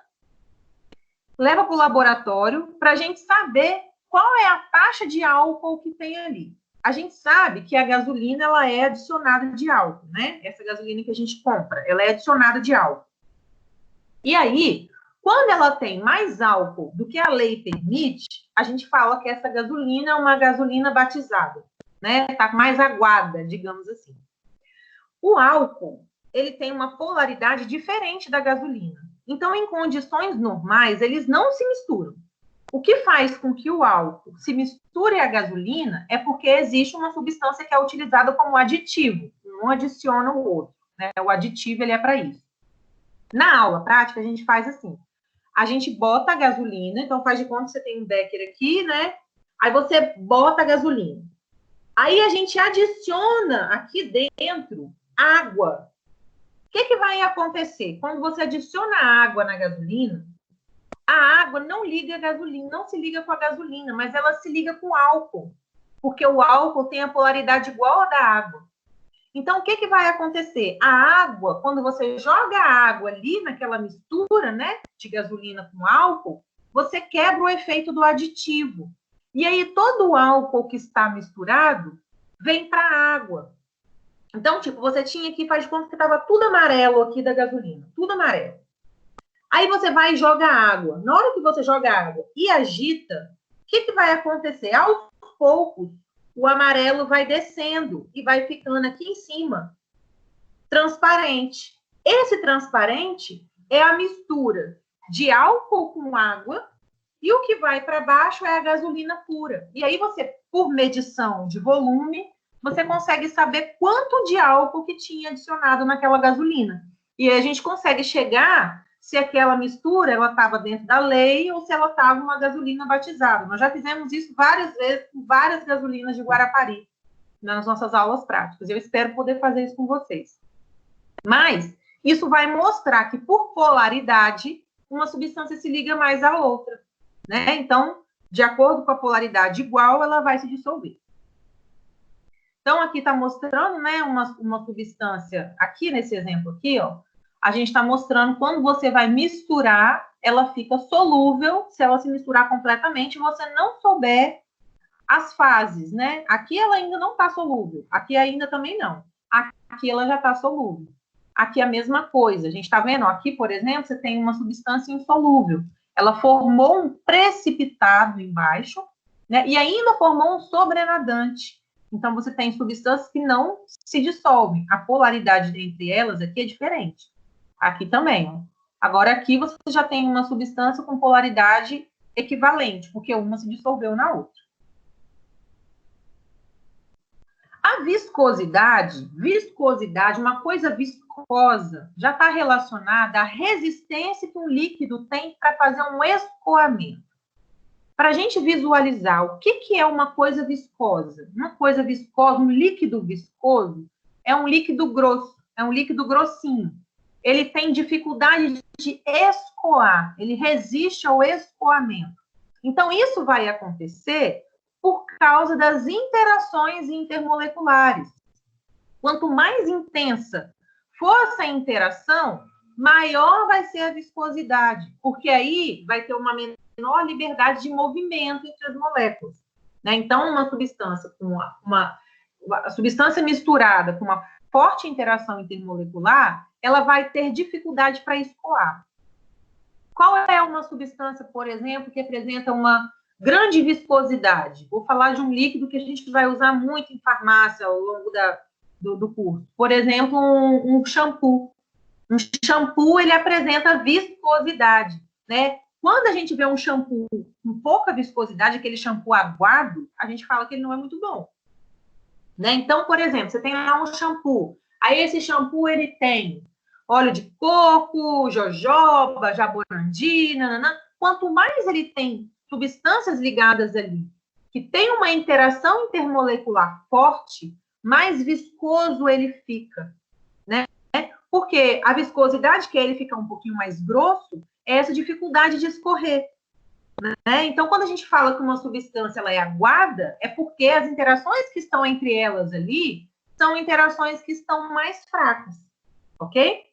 S1: leva para o laboratório para a gente saber qual é a taxa de álcool que tem ali. A gente sabe que a gasolina ela é adicionada de álcool, né? Essa gasolina que a gente compra, ela é adicionada de álcool. E aí, quando ela tem mais álcool do que a lei permite, a gente fala que essa gasolina é uma gasolina batizada, né? Tá mais aguada, digamos assim. O álcool, ele tem uma polaridade diferente da gasolina. Então, em condições normais, eles não se misturam. O que faz com que o álcool se misture à gasolina é porque existe uma substância que é utilizada como aditivo. Um adiciona o outro, né? O aditivo, ele é para isso. Na aula prática, a gente faz assim. A gente bota a gasolina, então faz de conta que você tem um becker aqui, né? Aí você bota a gasolina. Aí a gente adiciona aqui dentro água. O que vai acontecer? Quando você adiciona água na gasolina, a água não liga a gasolina, não se liga com a gasolina, mas ela se liga com o álcool, porque o álcool tem a polaridade igual à da água. Então, o que vai acontecer? A água, quando você joga a água ali naquela mistura, né, de gasolina com álcool, você quebra o efeito do aditivo. E aí, todo o álcool que está misturado vem para a água. Então, tipo, você tinha aqui, faz de conta que estava tudo amarelo aqui da gasolina, tudo amarelo. Aí você vai e joga água. Na hora que você joga água e agita, o que vai acontecer? Aos poucos, o amarelo vai descendo e vai ficando aqui em cima, transparente. Esse transparente é a mistura de álcool com água e o que vai para baixo é a gasolina pura. E aí você, por medição de volume, você consegue saber quanto de álcool que tinha adicionado naquela gasolina. E aí a gente consegue chegar se aquela mistura ela estava dentro da lei ou se ela estava uma gasolina batizada. Nós já fizemos isso várias vezes com várias gasolinas de Guarapari nas nossas aulas práticas. Eu espero poder fazer isso com vocês. Mas isso vai mostrar que, por polaridade, uma substância se liga mais à outra, né? Então, de acordo com a polaridade igual, ela vai se dissolver. Então, aqui está mostrando, né, uma substância, aqui nesse exemplo aqui, ó, a gente está mostrando quando você vai misturar, ela fica solúvel, se ela se misturar completamente, você não souber as fases, né? Aqui ela ainda não está solúvel, aqui ainda também não. Aqui ela já está solúvel. Aqui a mesma coisa, a gente está vendo, ó, aqui, por exemplo, você tem uma substância insolúvel. Ela formou um precipitado embaixo, né? E ainda formou um sobrenadante. Então, você tem substâncias que não se dissolvem. A polaridade entre elas aqui é diferente. Aqui também, ó. Agora, aqui você já tem uma substância com polaridade equivalente, porque uma se dissolveu na outra. A viscosidade, uma coisa viscosa, já está relacionada à resistência que um líquido tem para fazer um escoamento. Para a gente visualizar o que é uma coisa viscosa. Uma coisa viscosa, um líquido viscoso, é um líquido grosso, é um líquido grossinho. Ele tem dificuldade de escoar, ele resiste ao escoamento. Então, isso vai acontecer por causa das interações intermoleculares. Quanto mais intensa for essa interação, maior vai ser a viscosidade, porque aí vai ter uma menor liberdade de movimento entre as moléculas, né? Então, uma substância com uma substância misturada com uma forte interação intermolecular, ela vai ter dificuldade para escoar. Qual é uma substância, por exemplo, que apresenta uma grande viscosidade? Vou falar de um líquido que a gente vai usar muito em farmácia ao longo do curso. Por exemplo, um shampoo. Um shampoo, ele apresenta viscosidade, né? Quando a gente vê um shampoo com pouca viscosidade, aquele shampoo aguado, a gente fala que ele não é muito bom, né? Então, por exemplo, você tem lá um shampoo. Aí esse shampoo, ele tem óleo de coco, jojoba, jaborandi, nananã. Quanto mais ele tem substâncias ligadas ali, que tem uma interação intermolecular forte, mais viscoso ele fica, né? Porque a viscosidade, que é ele ficar um pouquinho mais grosso, é essa dificuldade de escorrer, né? Então, quando a gente fala que uma substância ela é aguada, é porque as interações que estão entre elas ali são interações que estão mais fracas, ok?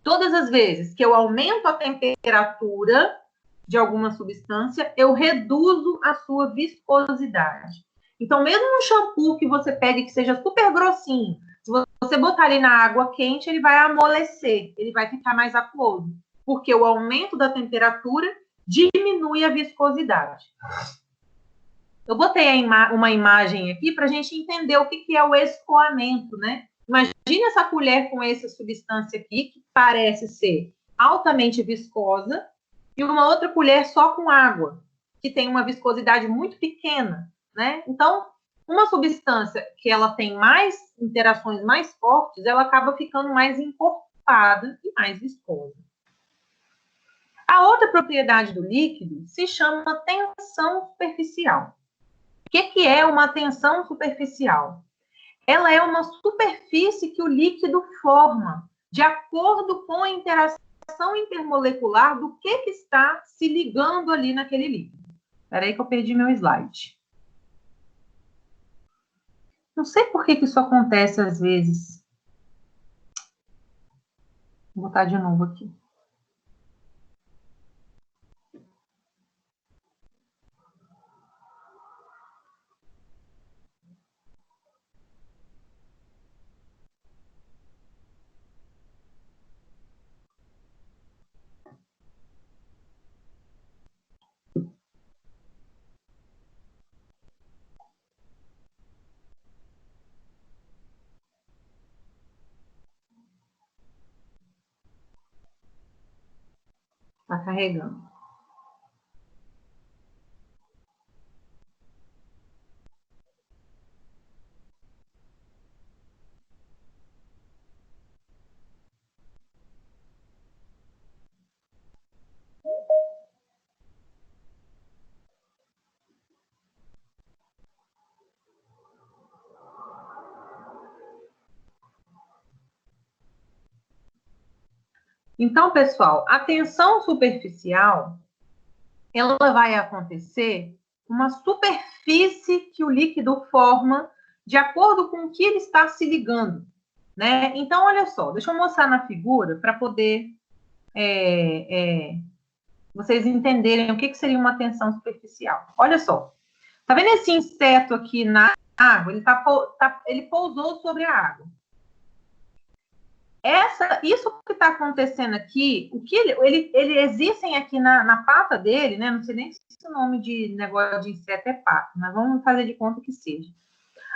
S1: Todas as vezes que eu aumento a temperatura de alguma substância, eu reduzo a sua viscosidade. Então, mesmo um shampoo que você pegue que seja super grossinho, se você botar ele na água quente, ele vai amolecer, ele vai ficar mais aquoso, porque o aumento da temperatura diminui a viscosidade. Eu botei uma imagem aqui para a gente entender o que é o escoamento, né? Imagine essa colher com essa substância aqui, que parece ser altamente viscosa, e uma outra colher só com água, que tem uma viscosidade muito pequena, né? Então, uma substância que ela tem mais interações mais fortes, ela acaba ficando mais encorpada e mais viscosa. A outra propriedade do líquido se chama tensão superficial. O que é uma tensão superficial? Ela é uma superfície que o líquido forma de acordo com a interação intermolecular do que está se ligando ali naquele líquido. Espera aí que eu perdi meu slide. Não sei por que isso acontece às vezes. Vou botar de novo aqui. Está carregando. Então, pessoal, a tensão superficial, ela vai acontecer uma superfície que o líquido forma de acordo com o que ele está se ligando, né? Então, olha só, deixa eu mostrar na figura para poder vocês entenderem o que seria uma tensão superficial. Olha só, tá vendo esse inseto aqui na água? Ele pousou sobre a água. Isso que está acontecendo aqui, o que ele existem aqui na pata dele, né? Não sei nem se o nome de negócio de inseto é pata, mas vamos fazer de conta que seja.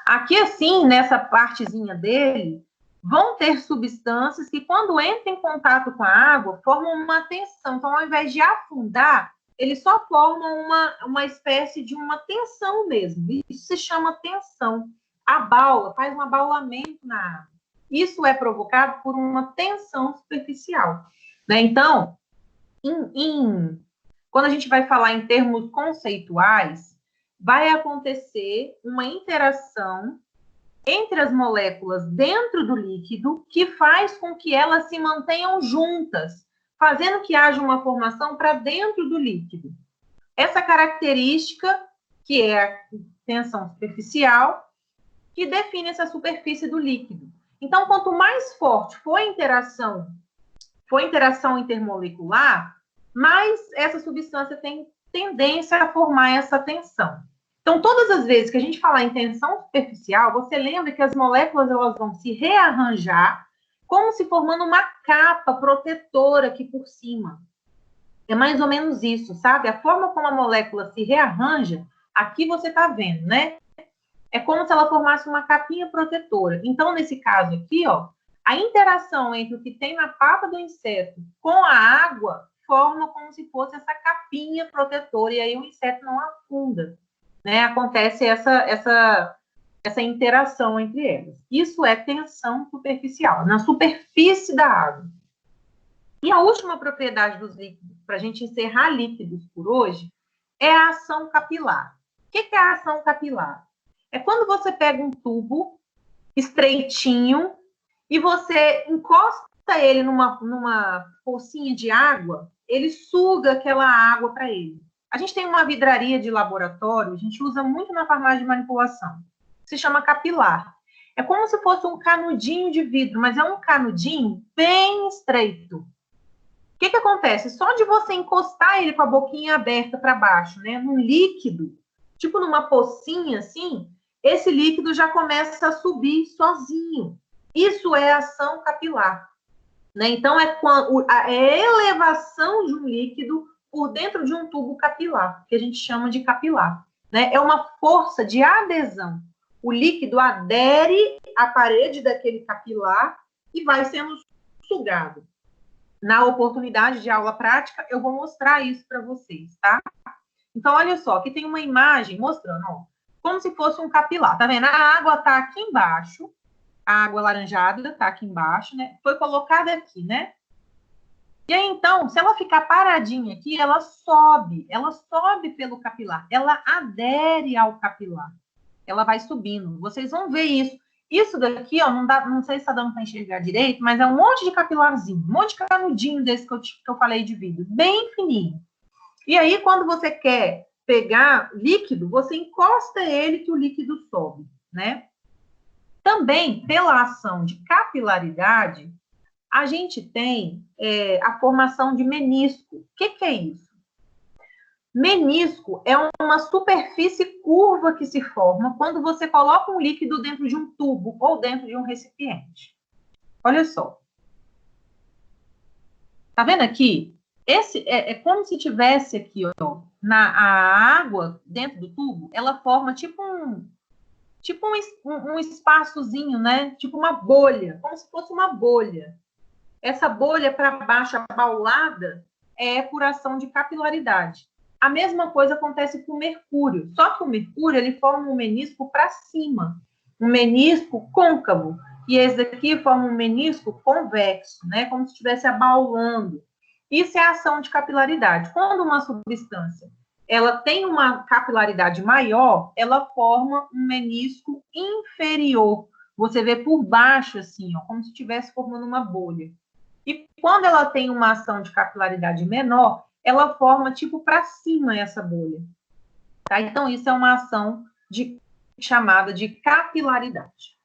S1: Aqui, assim, nessa partezinha dele, vão ter substâncias que, quando entram em contato com a água, formam uma tensão. Então, ao invés de afundar, eles só formam uma espécie de uma tensão mesmo. Isso se chama tensão. Abaula, faz um abaulamento na água. Isso é provocado por uma tensão superficial, né? Então, quando a gente vai falar em termos conceituais, vai acontecer uma interação entre as moléculas dentro do líquido que faz com que elas se mantenham juntas, fazendo que haja uma formação para dentro do líquido. Essa característica, que é a tensão superficial, que define essa superfície do líquido. Então, quanto mais forte for a interação intermolecular, mais essa substância tem tendência a formar essa tensão. Então, todas as vezes que a gente falar em tensão superficial, você lembra que as moléculas elas vão se rearranjar como se formando uma capa protetora aqui por cima. É mais ou menos isso, sabe? A forma como a molécula se rearranja, aqui você está vendo, né? É como se ela formasse uma capinha protetora. Então, nesse caso aqui, ó, a interação entre o que tem na pata do inseto com a água forma como se fosse essa capinha protetora, e aí o inseto não afunda, né? Acontece essa interação entre elas. Isso é tensão superficial, na superfície da água. E a última propriedade dos líquidos, para a gente encerrar líquidos por hoje, é a ação capilar. O que é a ação capilar? É quando você pega um tubo estreitinho, e você encosta ele numa pocinha de água, ele suga aquela água para ele. A gente tem uma vidraria de laboratório, a gente usa muito na farmácia de manipulação, se chama capilar. É como se fosse um canudinho de vidro, mas é um canudinho bem estreito. O que acontece? Só de você encostar ele com a boquinha aberta para baixo, né, num líquido, tipo numa pocinha assim, esse líquido já começa a subir sozinho. Isso é ação capilar, né? Então, é a elevação de um líquido por dentro de um tubo capilar, que a gente chama de capilar, né? É uma força de adesão. O líquido adere à parede daquele capilar e vai sendo sugado. Na oportunidade de aula prática, eu vou mostrar isso para vocês, tá? Então, olha só, aqui tem uma imagem mostrando, ó, como se fosse um capilar, tá vendo? A água tá aqui embaixo, a água laranjada tá aqui embaixo, né? Foi colocada aqui, né? E aí, então, se ela ficar paradinha aqui, ela sobe pelo capilar, ela adere ao capilar, ela vai subindo. Vocês vão ver isso. Isso daqui, ó, não sei se está dando para enxergar direito, mas é um monte de capilarzinho, um monte de canudinho desse que eu falei de vidro, bem fininho. E aí, quando você quer pegar líquido, você encosta ele que o líquido sobe, né? Também, pela ação de capilaridade, a gente tem a formação de menisco. O que é isso? Menisco é uma superfície curva que se forma quando você coloca um líquido dentro de um tubo ou dentro de um recipiente. Olha só. Tá vendo aqui? Esse é como se tivesse aqui, ó, a água dentro do tubo, ela forma tipo um espaçozinho, né? Tipo uma bolha, como se fosse uma bolha. Essa bolha para baixo, abaulada, é por ação de capilaridade. A mesma coisa acontece com o mercúrio, só que o mercúrio ele forma um menisco para cima, um menisco côncavo, e esse daqui forma um menisco convexo, né? Como se estivesse abaulando. Isso é a ação de capilaridade. Quando uma substância ela tem uma capilaridade maior, ela forma um menisco inferior. Você vê por baixo, assim, ó, como se estivesse formando uma bolha. E quando ela tem uma ação de capilaridade menor, ela forma tipo para cima essa bolha. Tá? Então, isso é uma ação chamada de capilaridade.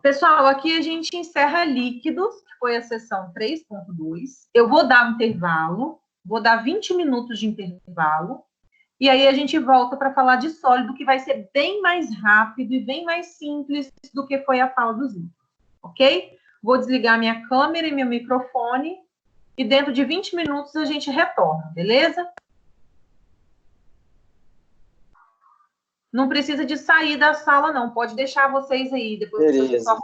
S1: Pessoal, aqui a gente encerra líquidos, que foi a sessão 3.2. Eu vou dar um intervalo, vou dar 20 minutos de intervalo, e aí a gente volta para falar de sólido, que vai ser bem mais rápido e bem mais simples do que foi a fala dos líquidos, ok? Vou desligar minha câmera e meu microfone, e dentro de 20 minutos a gente retorna, beleza? Não precisa de sair da sala, não. Pode deixar vocês aí. Depois vocês só...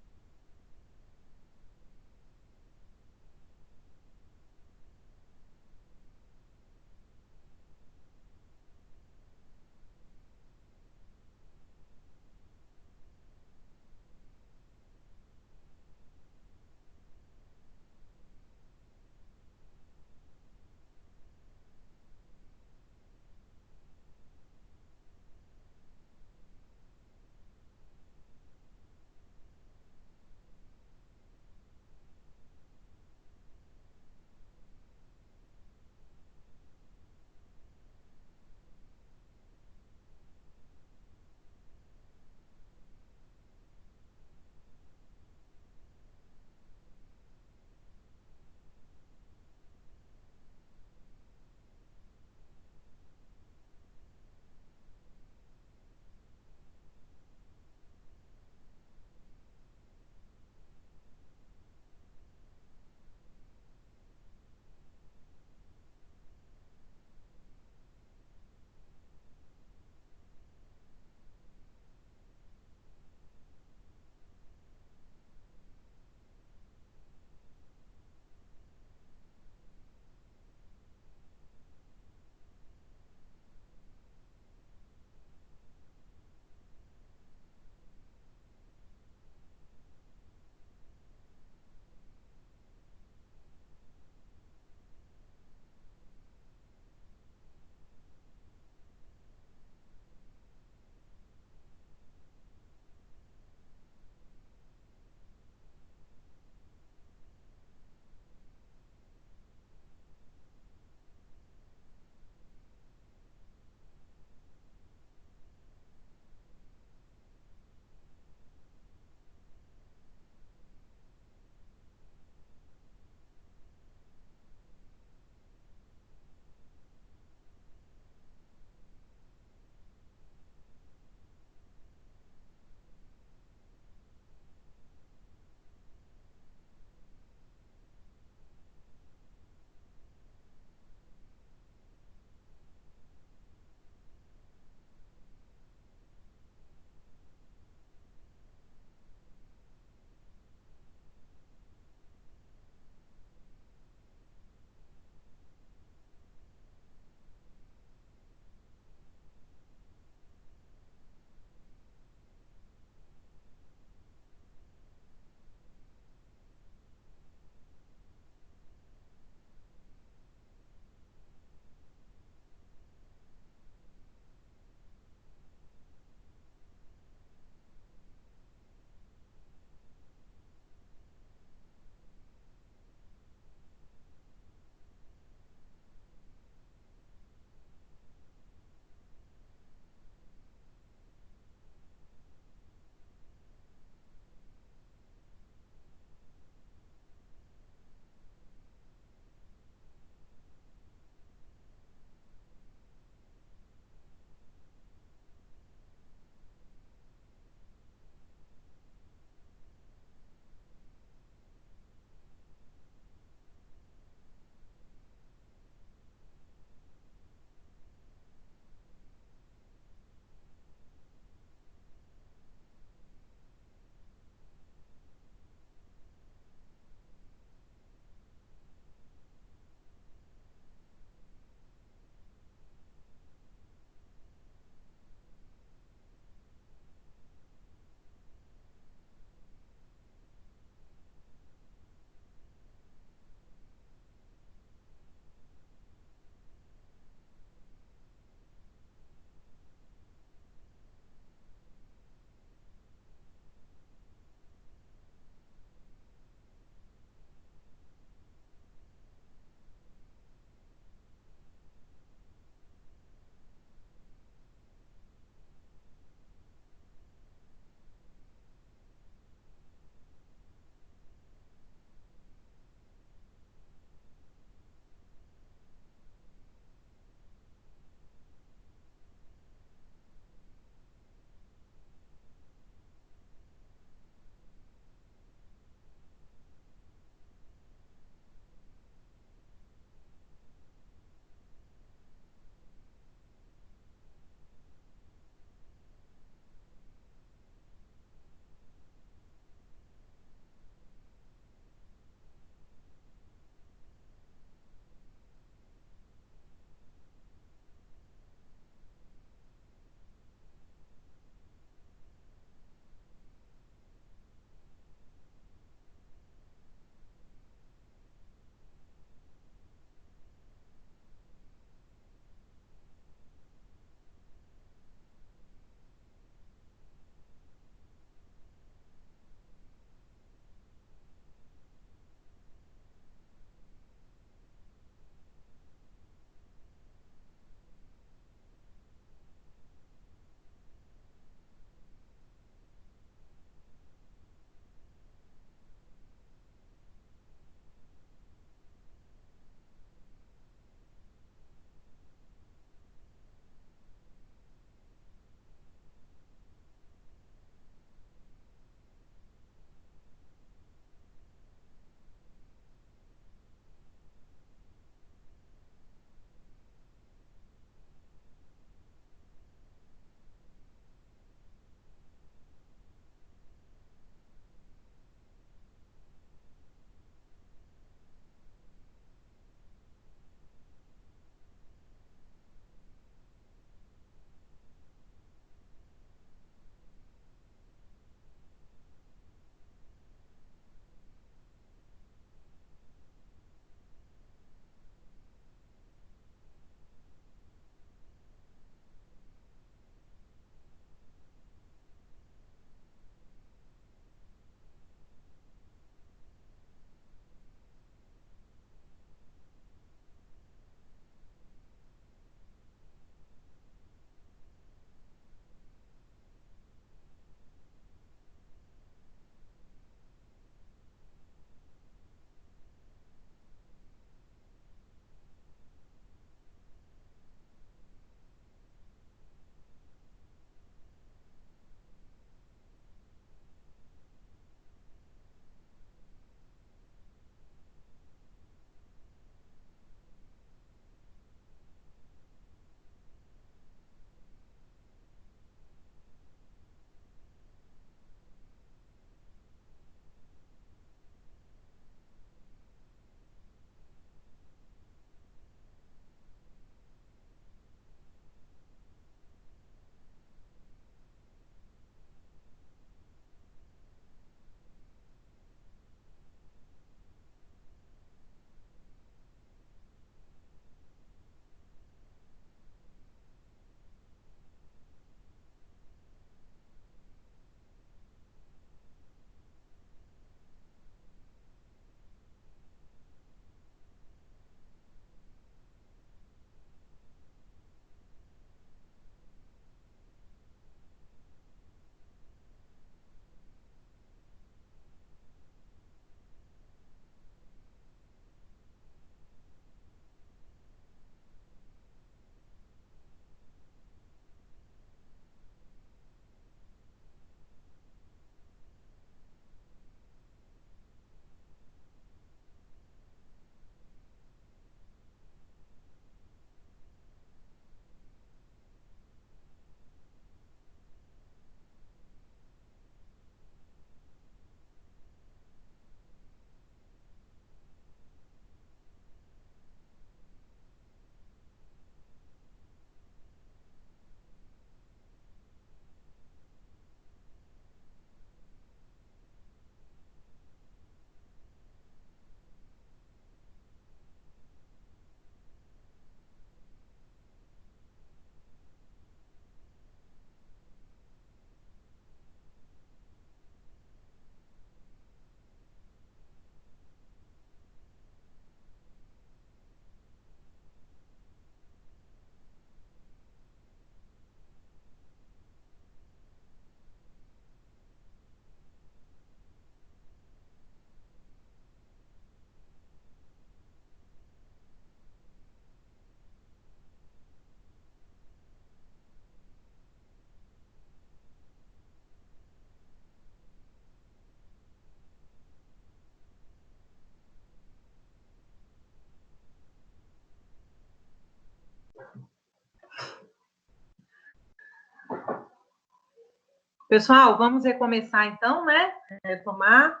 S1: Pessoal, vamos recomeçar então, né? Retomar.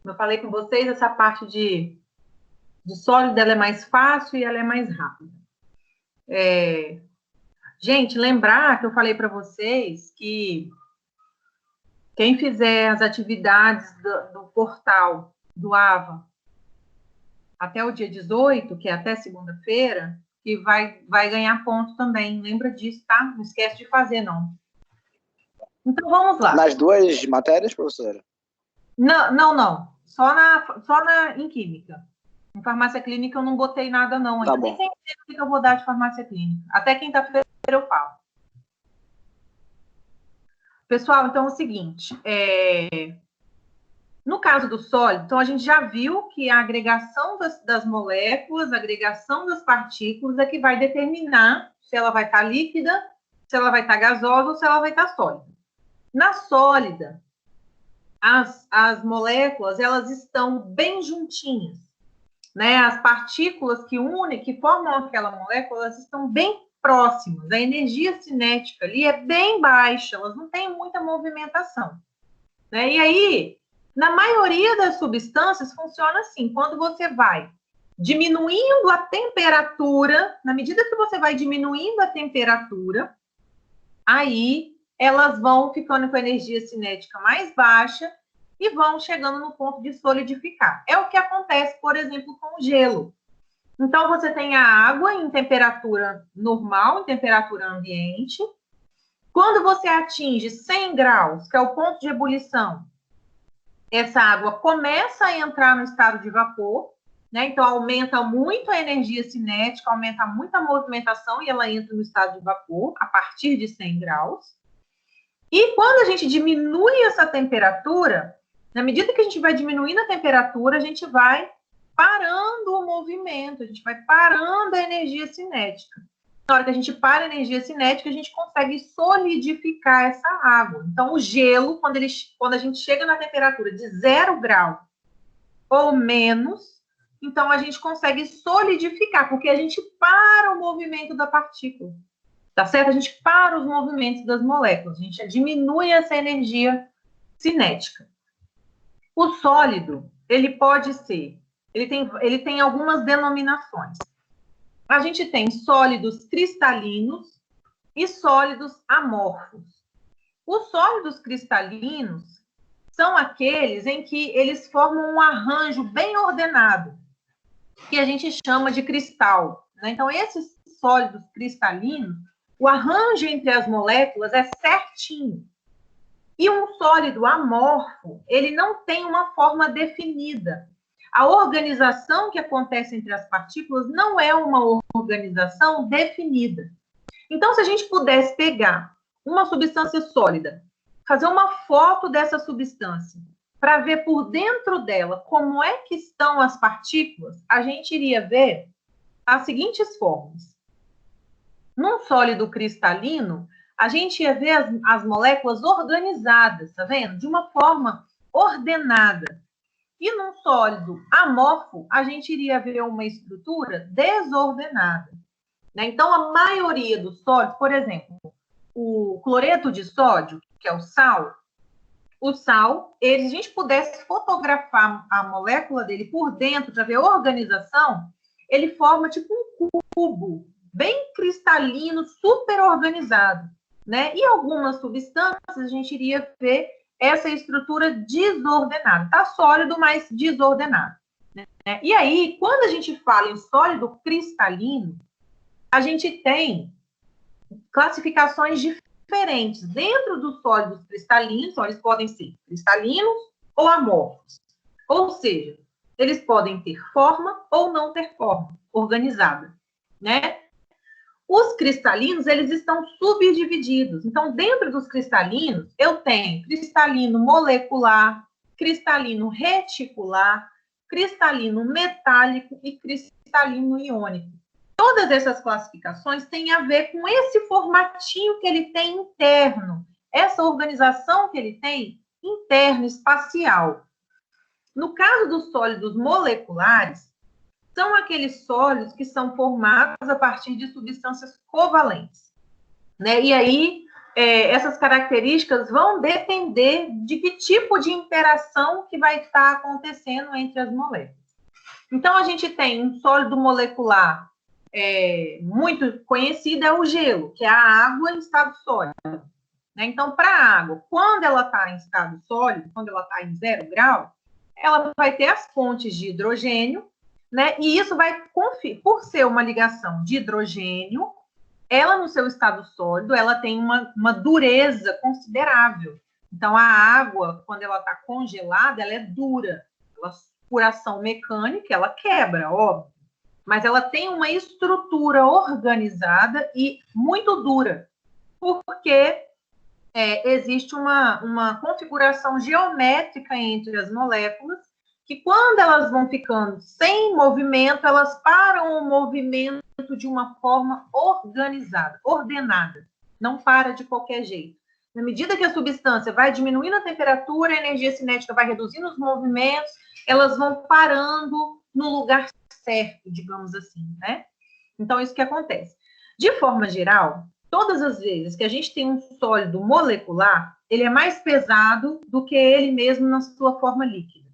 S1: Eu falei com vocês, essa parte de sólido, ela é mais fácil e ela é mais rápida. Gente, lembrar que eu falei para vocês que quem fizer as atividades do portal do AVA até o dia 18, que é até segunda-feira, que vai ganhar ponto também. Lembra disso, tá? Não esquece de fazer, não. Então, vamos lá.
S6: Nas duas matérias, professora?
S1: Não. Só em química. Em farmácia clínica eu não botei nada, não. Ainda nem sei o que eu vou dar de farmácia clínica. Até quinta-feira eu falo. Pessoal, então é o seguinte. No caso do sólido, então a gente já viu que a agregação das moléculas, a agregação das partículas é que vai determinar se ela vai estar líquida, se ela vai estar gasosa ou se ela vai estar sólida. Na sólida, as moléculas, elas estão bem juntinhas, né? As partículas que formam aquela molécula, elas estão bem próximas. A energia cinética ali é bem baixa, elas não têm muita movimentação, né? E aí, na maioria das substâncias, funciona assim, quando você vai diminuindo a temperatura, na medida que você vai diminuindo a temperatura, aí elas vão ficando com a energia cinética mais baixa e vão chegando no ponto de solidificar. É o que acontece, por exemplo, com o gelo. Então, você tem a água em temperatura normal, em temperatura ambiente. Quando você atinge 100 graus, que é o ponto de ebulição, essa água começa a entrar no estado de vapor, né? Então, aumenta muito a energia cinética, aumenta muito a movimentação e ela entra no estado de vapor a partir de 100 graus. E quando a gente diminui essa temperatura, na medida que a gente vai diminuindo a temperatura, a gente vai parando o movimento, a gente vai parando a energia cinética. Na hora que a gente para a energia cinética, a gente consegue solidificar essa água. Então, o gelo, quando a gente chega na temperatura de 0 grau ou menos, então a gente consegue solidificar, porque a gente para o movimento da partícula. Tá certo? A gente para os movimentos das moléculas, a gente diminui essa energia cinética. O sólido, ele pode ser, ele tem algumas denominações. A gente tem sólidos cristalinos e sólidos amorfos. Os sólidos cristalinos são aqueles em que eles formam um arranjo bem ordenado, que a gente chama de cristal, né? Então, esses sólidos cristalinos, o arranjo entre as moléculas é certinho. E um sólido amorfo, ele não tem uma forma definida. A organização que acontece entre as partículas não é uma organização definida. Então, se a gente pudesse pegar uma substância sólida, fazer uma foto dessa substância, para ver por dentro dela como é que estão as partículas, a gente iria ver as seguintes formas. Num sólido cristalino, a gente ia ver as moléculas organizadas, tá vendo? De uma forma ordenada. E num sólido amorfo, a gente iria ver uma estrutura desordenada, né? Então, a maioria dos sólidos, por exemplo, o cloreto de sódio, que é o sal, se a gente pudesse fotografar a molécula dele por dentro para ver a organização, ele forma tipo um cubo, bem cristalino, super organizado, né? E algumas substâncias a gente iria ver essa estrutura desordenada. Tá sólido, mas desordenado, né? E aí, quando a gente fala em sólido cristalino, a gente tem classificações diferentes. Dentro dos sólidos cristalinos, eles podem ser cristalinos ou amorfos. Ou seja, eles podem ter forma ou não ter forma organizada, né? Os cristalinos, eles estão subdivididos. Então, dentro dos cristalinos, eu tenho cristalino molecular, cristalino reticular, cristalino metálico e cristalino iônico. Todas essas classificações têm a ver com esse formatinho que ele tem interno, essa organização que ele tem interno, espacial. No caso dos sólidos moleculares, são aqueles sólidos que são formados a partir de substâncias covalentes, né? E aí, essas características vão depender de que tipo de interação que vai estar acontecendo entre as moléculas. Então, a gente tem um sólido molecular muito conhecido, é o gelo, que é a água em estado sólido. Né? Então, para a água, quando ela está em estado sólido, quando ela está em 0 grau, ela vai ter as fontes de hidrogênio, né? E isso vai, por ser uma ligação de hidrogênio, ela no seu estado sólido, ela tem uma dureza considerável. Então, a água, quando ela está congelada, ela é dura. Ela, por ação mecânica, ela quebra, óbvio. Mas ela tem uma estrutura organizada e muito dura, porque existe uma configuração geométrica entre as moléculas, que quando elas vão ficando sem movimento, elas param o movimento de uma forma organizada, ordenada, não para de qualquer jeito. Na medida que a substância vai diminuindo a temperatura, a energia cinética vai reduzindo os movimentos, elas vão parando no lugar certo, digamos assim, né? Então, isso que acontece. De forma geral, todas as vezes que a gente tem um sólido molecular, ele é mais pesado do que ele mesmo na sua forma líquida.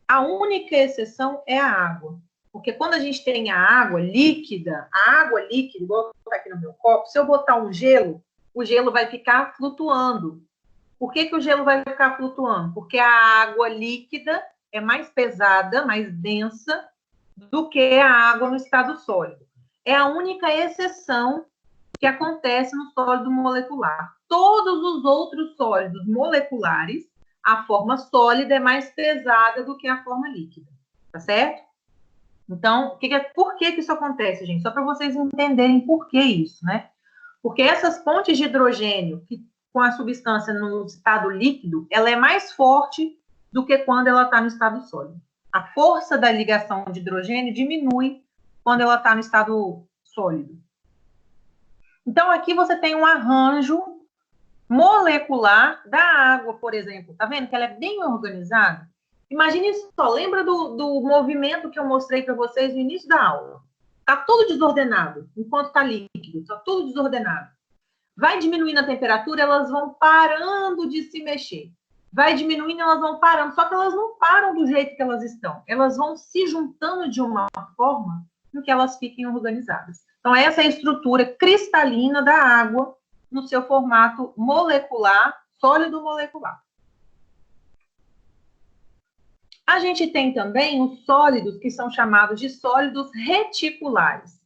S1: A única exceção é a água. Porque quando a gente tem a água líquida, igual está aqui no meu copo, se eu botar um gelo, o gelo vai ficar flutuando. Por que o gelo vai ficar flutuando? Porque a água líquida é mais pesada, mais densa do que a água no estado sólido. É a única exceção que acontece no sólido molecular. Todos os outros sólidos moleculares, a forma sólida é mais pesada do que a forma líquida, tá certo? Então, por que isso acontece, gente? Só para vocês entenderem por que isso, né? Porque essas pontes de hidrogênio, com a substância no estado líquido, ela é mais forte do que quando ela está no estado sólido. A força da ligação de hidrogênio diminui quando ela está no estado sólido. Então, aqui você tem um arranjo molecular da água, por exemplo. Tá vendo que ela é bem organizada? Imagine só, lembra do movimento que eu mostrei para vocês no início da aula? Está tudo desordenado, enquanto está líquido, está tudo desordenado. Vai diminuindo a temperatura, elas vão parando de se mexer. Vai diminuindo, elas vão parando, só que elas não param do jeito que elas estão. Elas vão se juntando de uma forma em que elas fiquem organizadas. Então, essa é a estrutura cristalina da água no seu formato molecular, sólido molecular. A gente tem também os sólidos que são chamados de sólidos reticulares.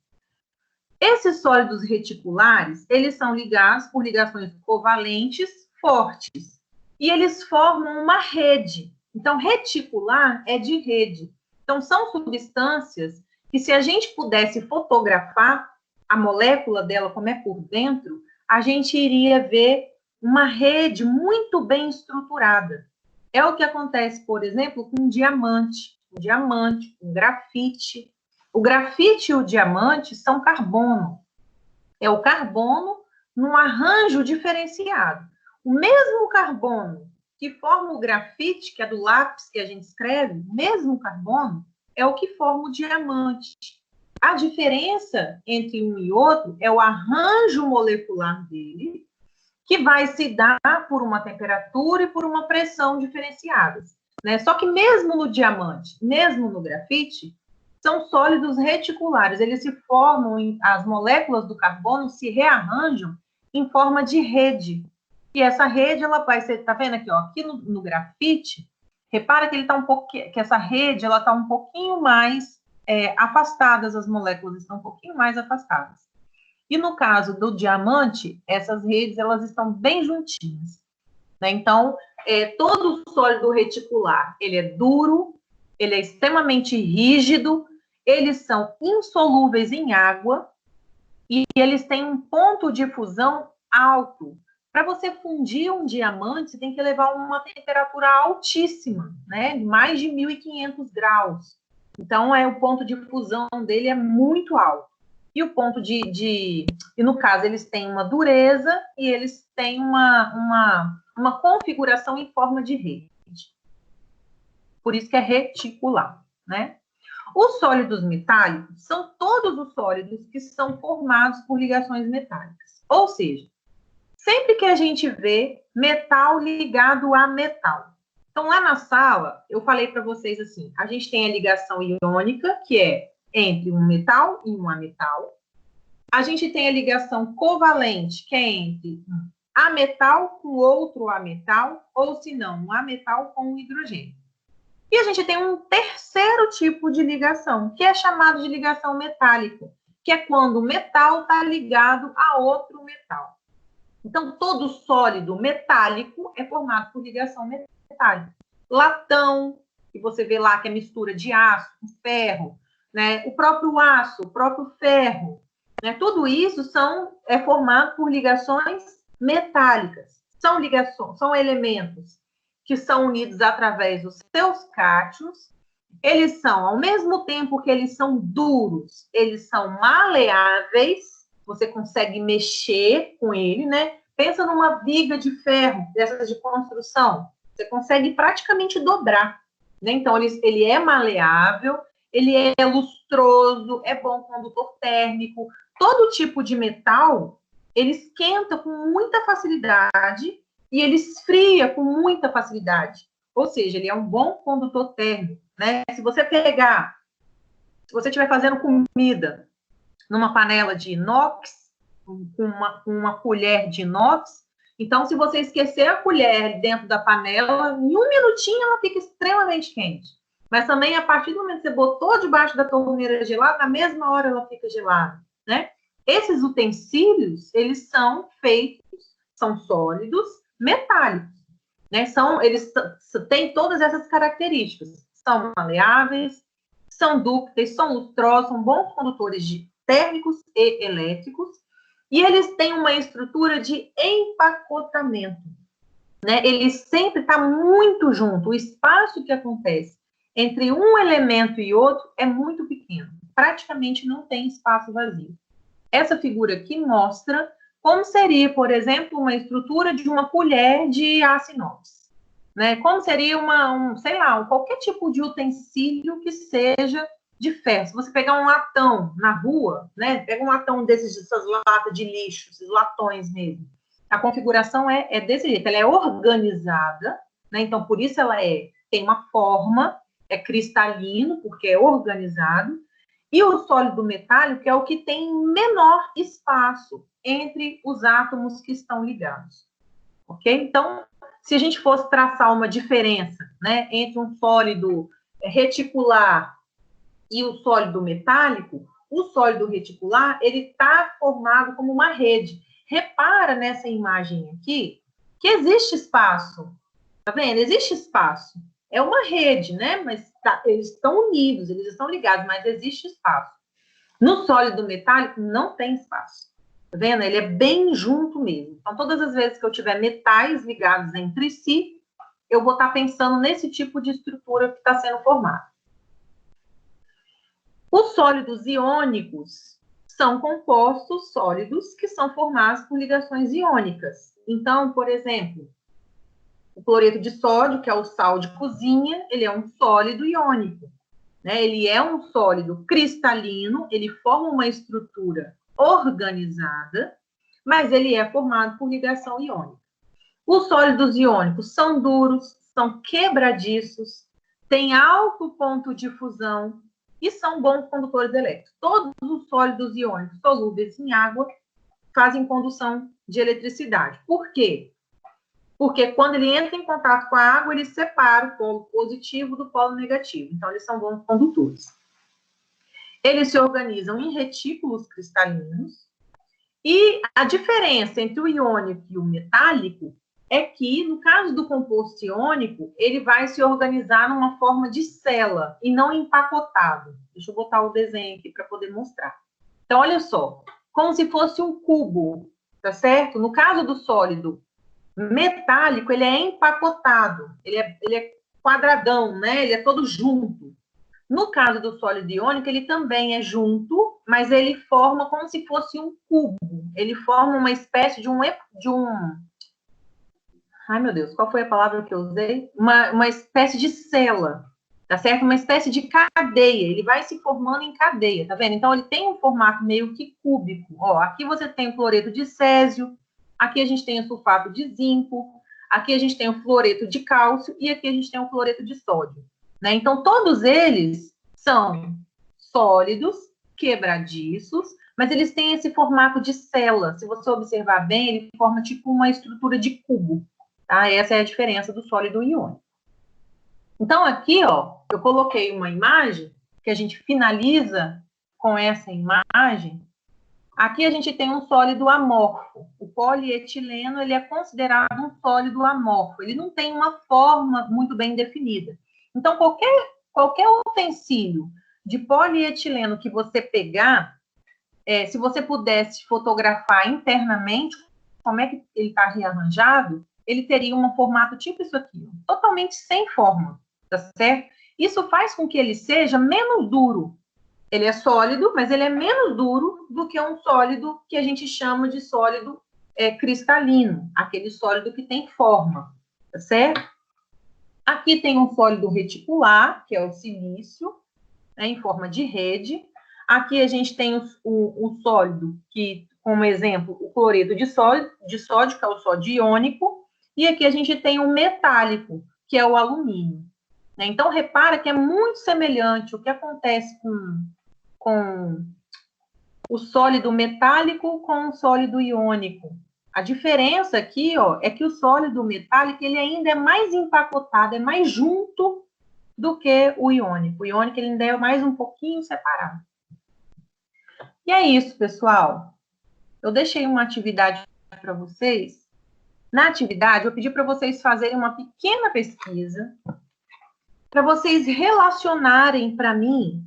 S1: Esses sólidos reticulares, eles são ligados por ligações covalentes fortes. E eles formam uma rede. Então, reticular é de rede. Então, são substâncias que, se a gente pudesse fotografar a molécula dela, como é por dentro, a gente iria ver uma rede muito bem estruturada. É o que acontece, por exemplo, com diamante, com grafite. O grafite e o diamante são carbono. É o carbono num arranjo diferenciado. O mesmo carbono que forma o grafite, que é do lápis que a gente escreve, o mesmo carbono é o que forma o diamante. A diferença entre um e outro é o arranjo molecular dele, que vai se dar por uma temperatura e por uma pressão diferenciadas, né? Só que mesmo no diamante, mesmo no grafite, são sólidos reticulares. Eles se formam, as moléculas do carbono se rearranjam em forma de rede. E essa rede, ela vai ser, tá vendo aqui, ó, aqui no grafite, repara que ele tá que essa rede, ela tá um pouquinho mais afastadas, as moléculas estão um pouquinho mais afastadas. E no caso do diamante, essas redes, elas estão bem juntinhas, né? Então, todo sólido reticular, ele é duro, ele é extremamente rígido, eles são insolúveis em água e eles têm um ponto de fusão alto. Para você fundir um diamante, você tem que levar uma temperatura altíssima, né? Mais de 1.500 graus. Então, o ponto de fusão dele é muito alto. E o ponto e no caso, eles têm uma dureza e eles têm uma configuração em forma de rede. Por isso que é reticular, né? Os sólidos metálicos são todos os sólidos que são formados por ligações metálicas. Ou seja, sempre que a gente vê metal ligado a metal. Então, lá na sala, eu falei para vocês assim, a gente tem a ligação iônica, que é entre um metal e um ametal. A gente tem a ligação covalente, que é entre um ametal com outro ametal, ou se não, um ametal com um hidrogênio. E a gente tem um terceiro tipo de ligação, que é chamado de ligação metálica, que é quando o metal está ligado a outro metal. Então, todo sólido metálico é formado por ligação metálica. Latão, que você vê lá que é mistura de aço com ferro, né? O próprio aço, o próprio ferro, né? Tudo isso é formado por ligações metálicas. São elementos que são unidos através dos seus cátions. Eles são, ao mesmo tempo que eles são duros, eles são maleáveis, você consegue mexer com ele, né? Pensa numa viga de ferro, dessas de construção, você consegue praticamente dobrar, né? Então, ele é maleável, ele é lustroso, é bom condutor térmico. Todo tipo de metal, ele esquenta com muita facilidade e ele esfria com muita facilidade. Ou seja, ele é um bom condutor térmico, né? Se você estiver fazendo comida numa panela de inox, com uma colher de inox, então, se você esquecer a colher dentro da panela, em um minutinho ela fica extremamente quente. Mas também, a partir do momento que você botou debaixo da torneira gelada, na mesma hora ela fica gelada, né? Esses utensílios, eles são sólidos, metálicos, né? Eles têm todas essas características. São maleáveis, são dúcteis, são lustrosos, são bons condutores térmicos e elétricos, e eles têm uma estrutura de empacotamento, né? Ele sempre está muito junto. O espaço que acontece entre um elemento e outro é muito pequeno. Praticamente não tem espaço vazio. Essa figura aqui mostra como seria, por exemplo, uma estrutura de uma colher de aço inox, né? Como seria qualquer tipo de utensílio que seja de ferro. Se você pegar um latão na rua, né? Pega um latão dessas latas de lixo, esses latões mesmo. A configuração é desse jeito, ela é organizada, né? Então, por isso ela tem uma forma, é cristalino, porque é organizado, e o sólido metálico é o que tem menor espaço entre os átomos que estão ligados, ok? Então, se a gente fosse traçar uma diferença, né, entre um sólido reticular e o sólido metálico, o sólido reticular, ele está formado como uma rede. Repara nessa imagem aqui, que existe espaço, tá vendo? Existe espaço. É uma rede, né? Mas eles estão unidos, eles estão ligados, mas existe espaço. No sólido metálico, não tem espaço. Tá vendo? Ele é bem junto mesmo. Então, todas as vezes que eu tiver metais ligados entre si, eu vou estar pensando nesse tipo de estrutura que está sendo formada. Os sólidos iônicos são compostos sólidos que são formados por ligações iônicas. Então, por exemplo, o cloreto de sódio, que é o sal de cozinha, ele é um sólido iônico, né? Ele é um sólido cristalino, ele forma uma estrutura organizada, mas ele é formado por ligação iônica. Os sólidos iônicos são duros, são quebradiços, têm alto ponto de fusão e são bons condutores elétricos. Todos os sólidos iônicos solúveis em água fazem condução de eletricidade. Por quê? Porque quando ele entra em contato com a água, ele separa o polo positivo do polo negativo. Então, eles são bons condutores. Eles se organizam em retículos cristalinos. E a diferença entre o iônico e o metálico é que, no caso do composto iônico, ele vai se organizar numa forma de cela e não empacotado. Deixa eu botar o desenho aqui para poder mostrar. Então, olha só, como se fosse um cubo, tá certo? No caso do sólido metálico, ele é empacotado, ele é quadradão, né? Ele é todo junto. No caso do sólido iônico, ele também é junto, mas ele forma como se fosse um cubo. Ele forma uma espécie de um ai, meu Deus, qual foi a palavra que eu usei? Uma espécie de cela, tá certo? Uma espécie de cadeia. Ele vai se formando em cadeia, tá vendo? Então, ele tem um formato meio que cúbico. Ó, aqui você tem o cloreto de césio, Aqui a gente tem o sulfato de zinco, aqui a gente tem o fluoreto de cálcio e aqui a gente tem o fluoreto de sódio, né? Então, todos eles são sólidos, quebradiços, mas eles têm esse formato de célula. Se você observar bem, ele forma tipo uma estrutura de cubo, tá? Essa é a diferença do sólido iônico. Então, aqui, ó, eu coloquei uma imagem que a gente finaliza com essa imagem. Aqui a gente tem um sólido amorfo. O polietileno, ele é considerado um sólido amorfo. Ele não tem uma forma muito bem definida. Então, qualquer utensílio de polietileno que você pegar, se você pudesse fotografar internamente como é que ele está rearranjado, ele teria um formato tipo isso aqui, totalmente sem forma, tá certo? Isso faz com que ele seja menos duro. Ele é sólido, mas ele é menos duro do que um sólido que a gente chama de sólido cristalino, aquele sólido que tem forma, tá certo? Aqui tem um sólido reticular, que é o silício, né, em forma de rede. Aqui a gente tem o sólido, que, como exemplo, o cloreto de sódio, que é o sódio iônico, e aqui a gente tem o metálico, que é o alumínio. Né? Então, repara que é muito semelhante o que acontece com o sólido metálico com o sólido iônico. A diferença aqui, ó, é que o sólido metálico ele ainda é mais empacotado, é mais junto do que o iônico. O iônico ele ainda é mais um pouquinho separado. E é isso, pessoal. Eu deixei uma atividade para vocês. Na atividade, eu pedi para vocês fazerem uma pequena pesquisa para vocês relacionarem para mim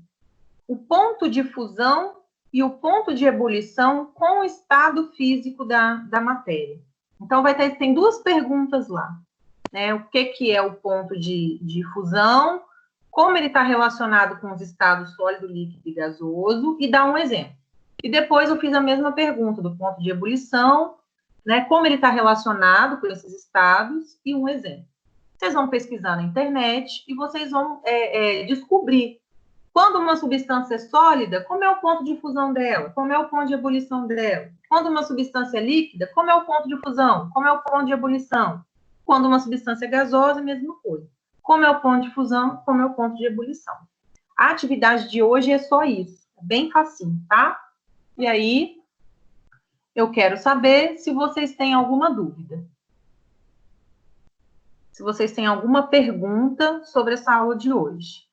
S1: o ponto de fusão e o ponto de ebulição com o estado físico da matéria. Então, tem duas perguntas lá. Né? O que é o ponto de fusão, como ele está relacionado com os estados sólido, líquido e gasoso, e dá um exemplo. E depois eu fiz a mesma pergunta do ponto de ebulição, né? Como ele está relacionado com esses estados, e um exemplo. Vocês vão pesquisar na internet e vocês vão descobrir quando uma substância é sólida, como é o ponto de fusão dela, como é o ponto de ebulição dela. Quando uma substância é líquida, como é o ponto de fusão, como é o ponto de ebulição. Quando uma substância é gasosa, a mesma coisa. Como é o ponto de fusão, como é o ponto de ebulição. A atividade de hoje é só isso. É bem facinho, tá? E aí, eu quero saber se vocês têm alguma dúvida. Se vocês têm alguma pergunta sobre essa aula de hoje.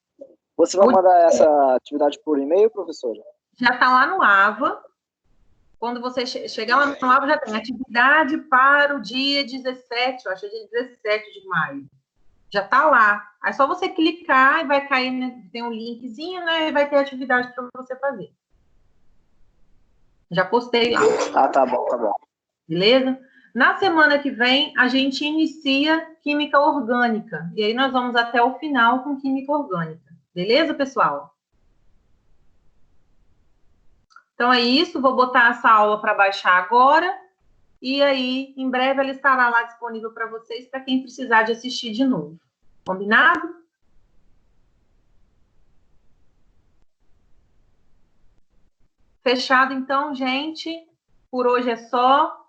S6: Você vai mandar essa atividade por e-mail, professora?
S1: Já está lá no AVA. Quando você chegar lá no AVA, já tem atividade para o dia 17, eu acho que é dia 17 de maio. Já está lá. Aí é só você clicar e vai cair, né, tem um linkzinho, né, e vai ter atividade para você fazer. Já postei lá.
S6: Ah, tá bom, tá bom.
S1: Beleza? Na semana que vem, a gente inicia química orgânica. E aí nós vamos até o final com química orgânica. Beleza, pessoal? Então é isso. Vou botar essa aula para baixar agora. E aí, em breve, ela estará lá disponível para vocês, para quem precisar de assistir de novo. Combinado? Fechado, então, gente. Por hoje é só.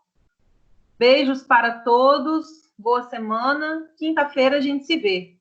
S1: Beijos para todos. Boa semana. Quinta-feira a gente se vê.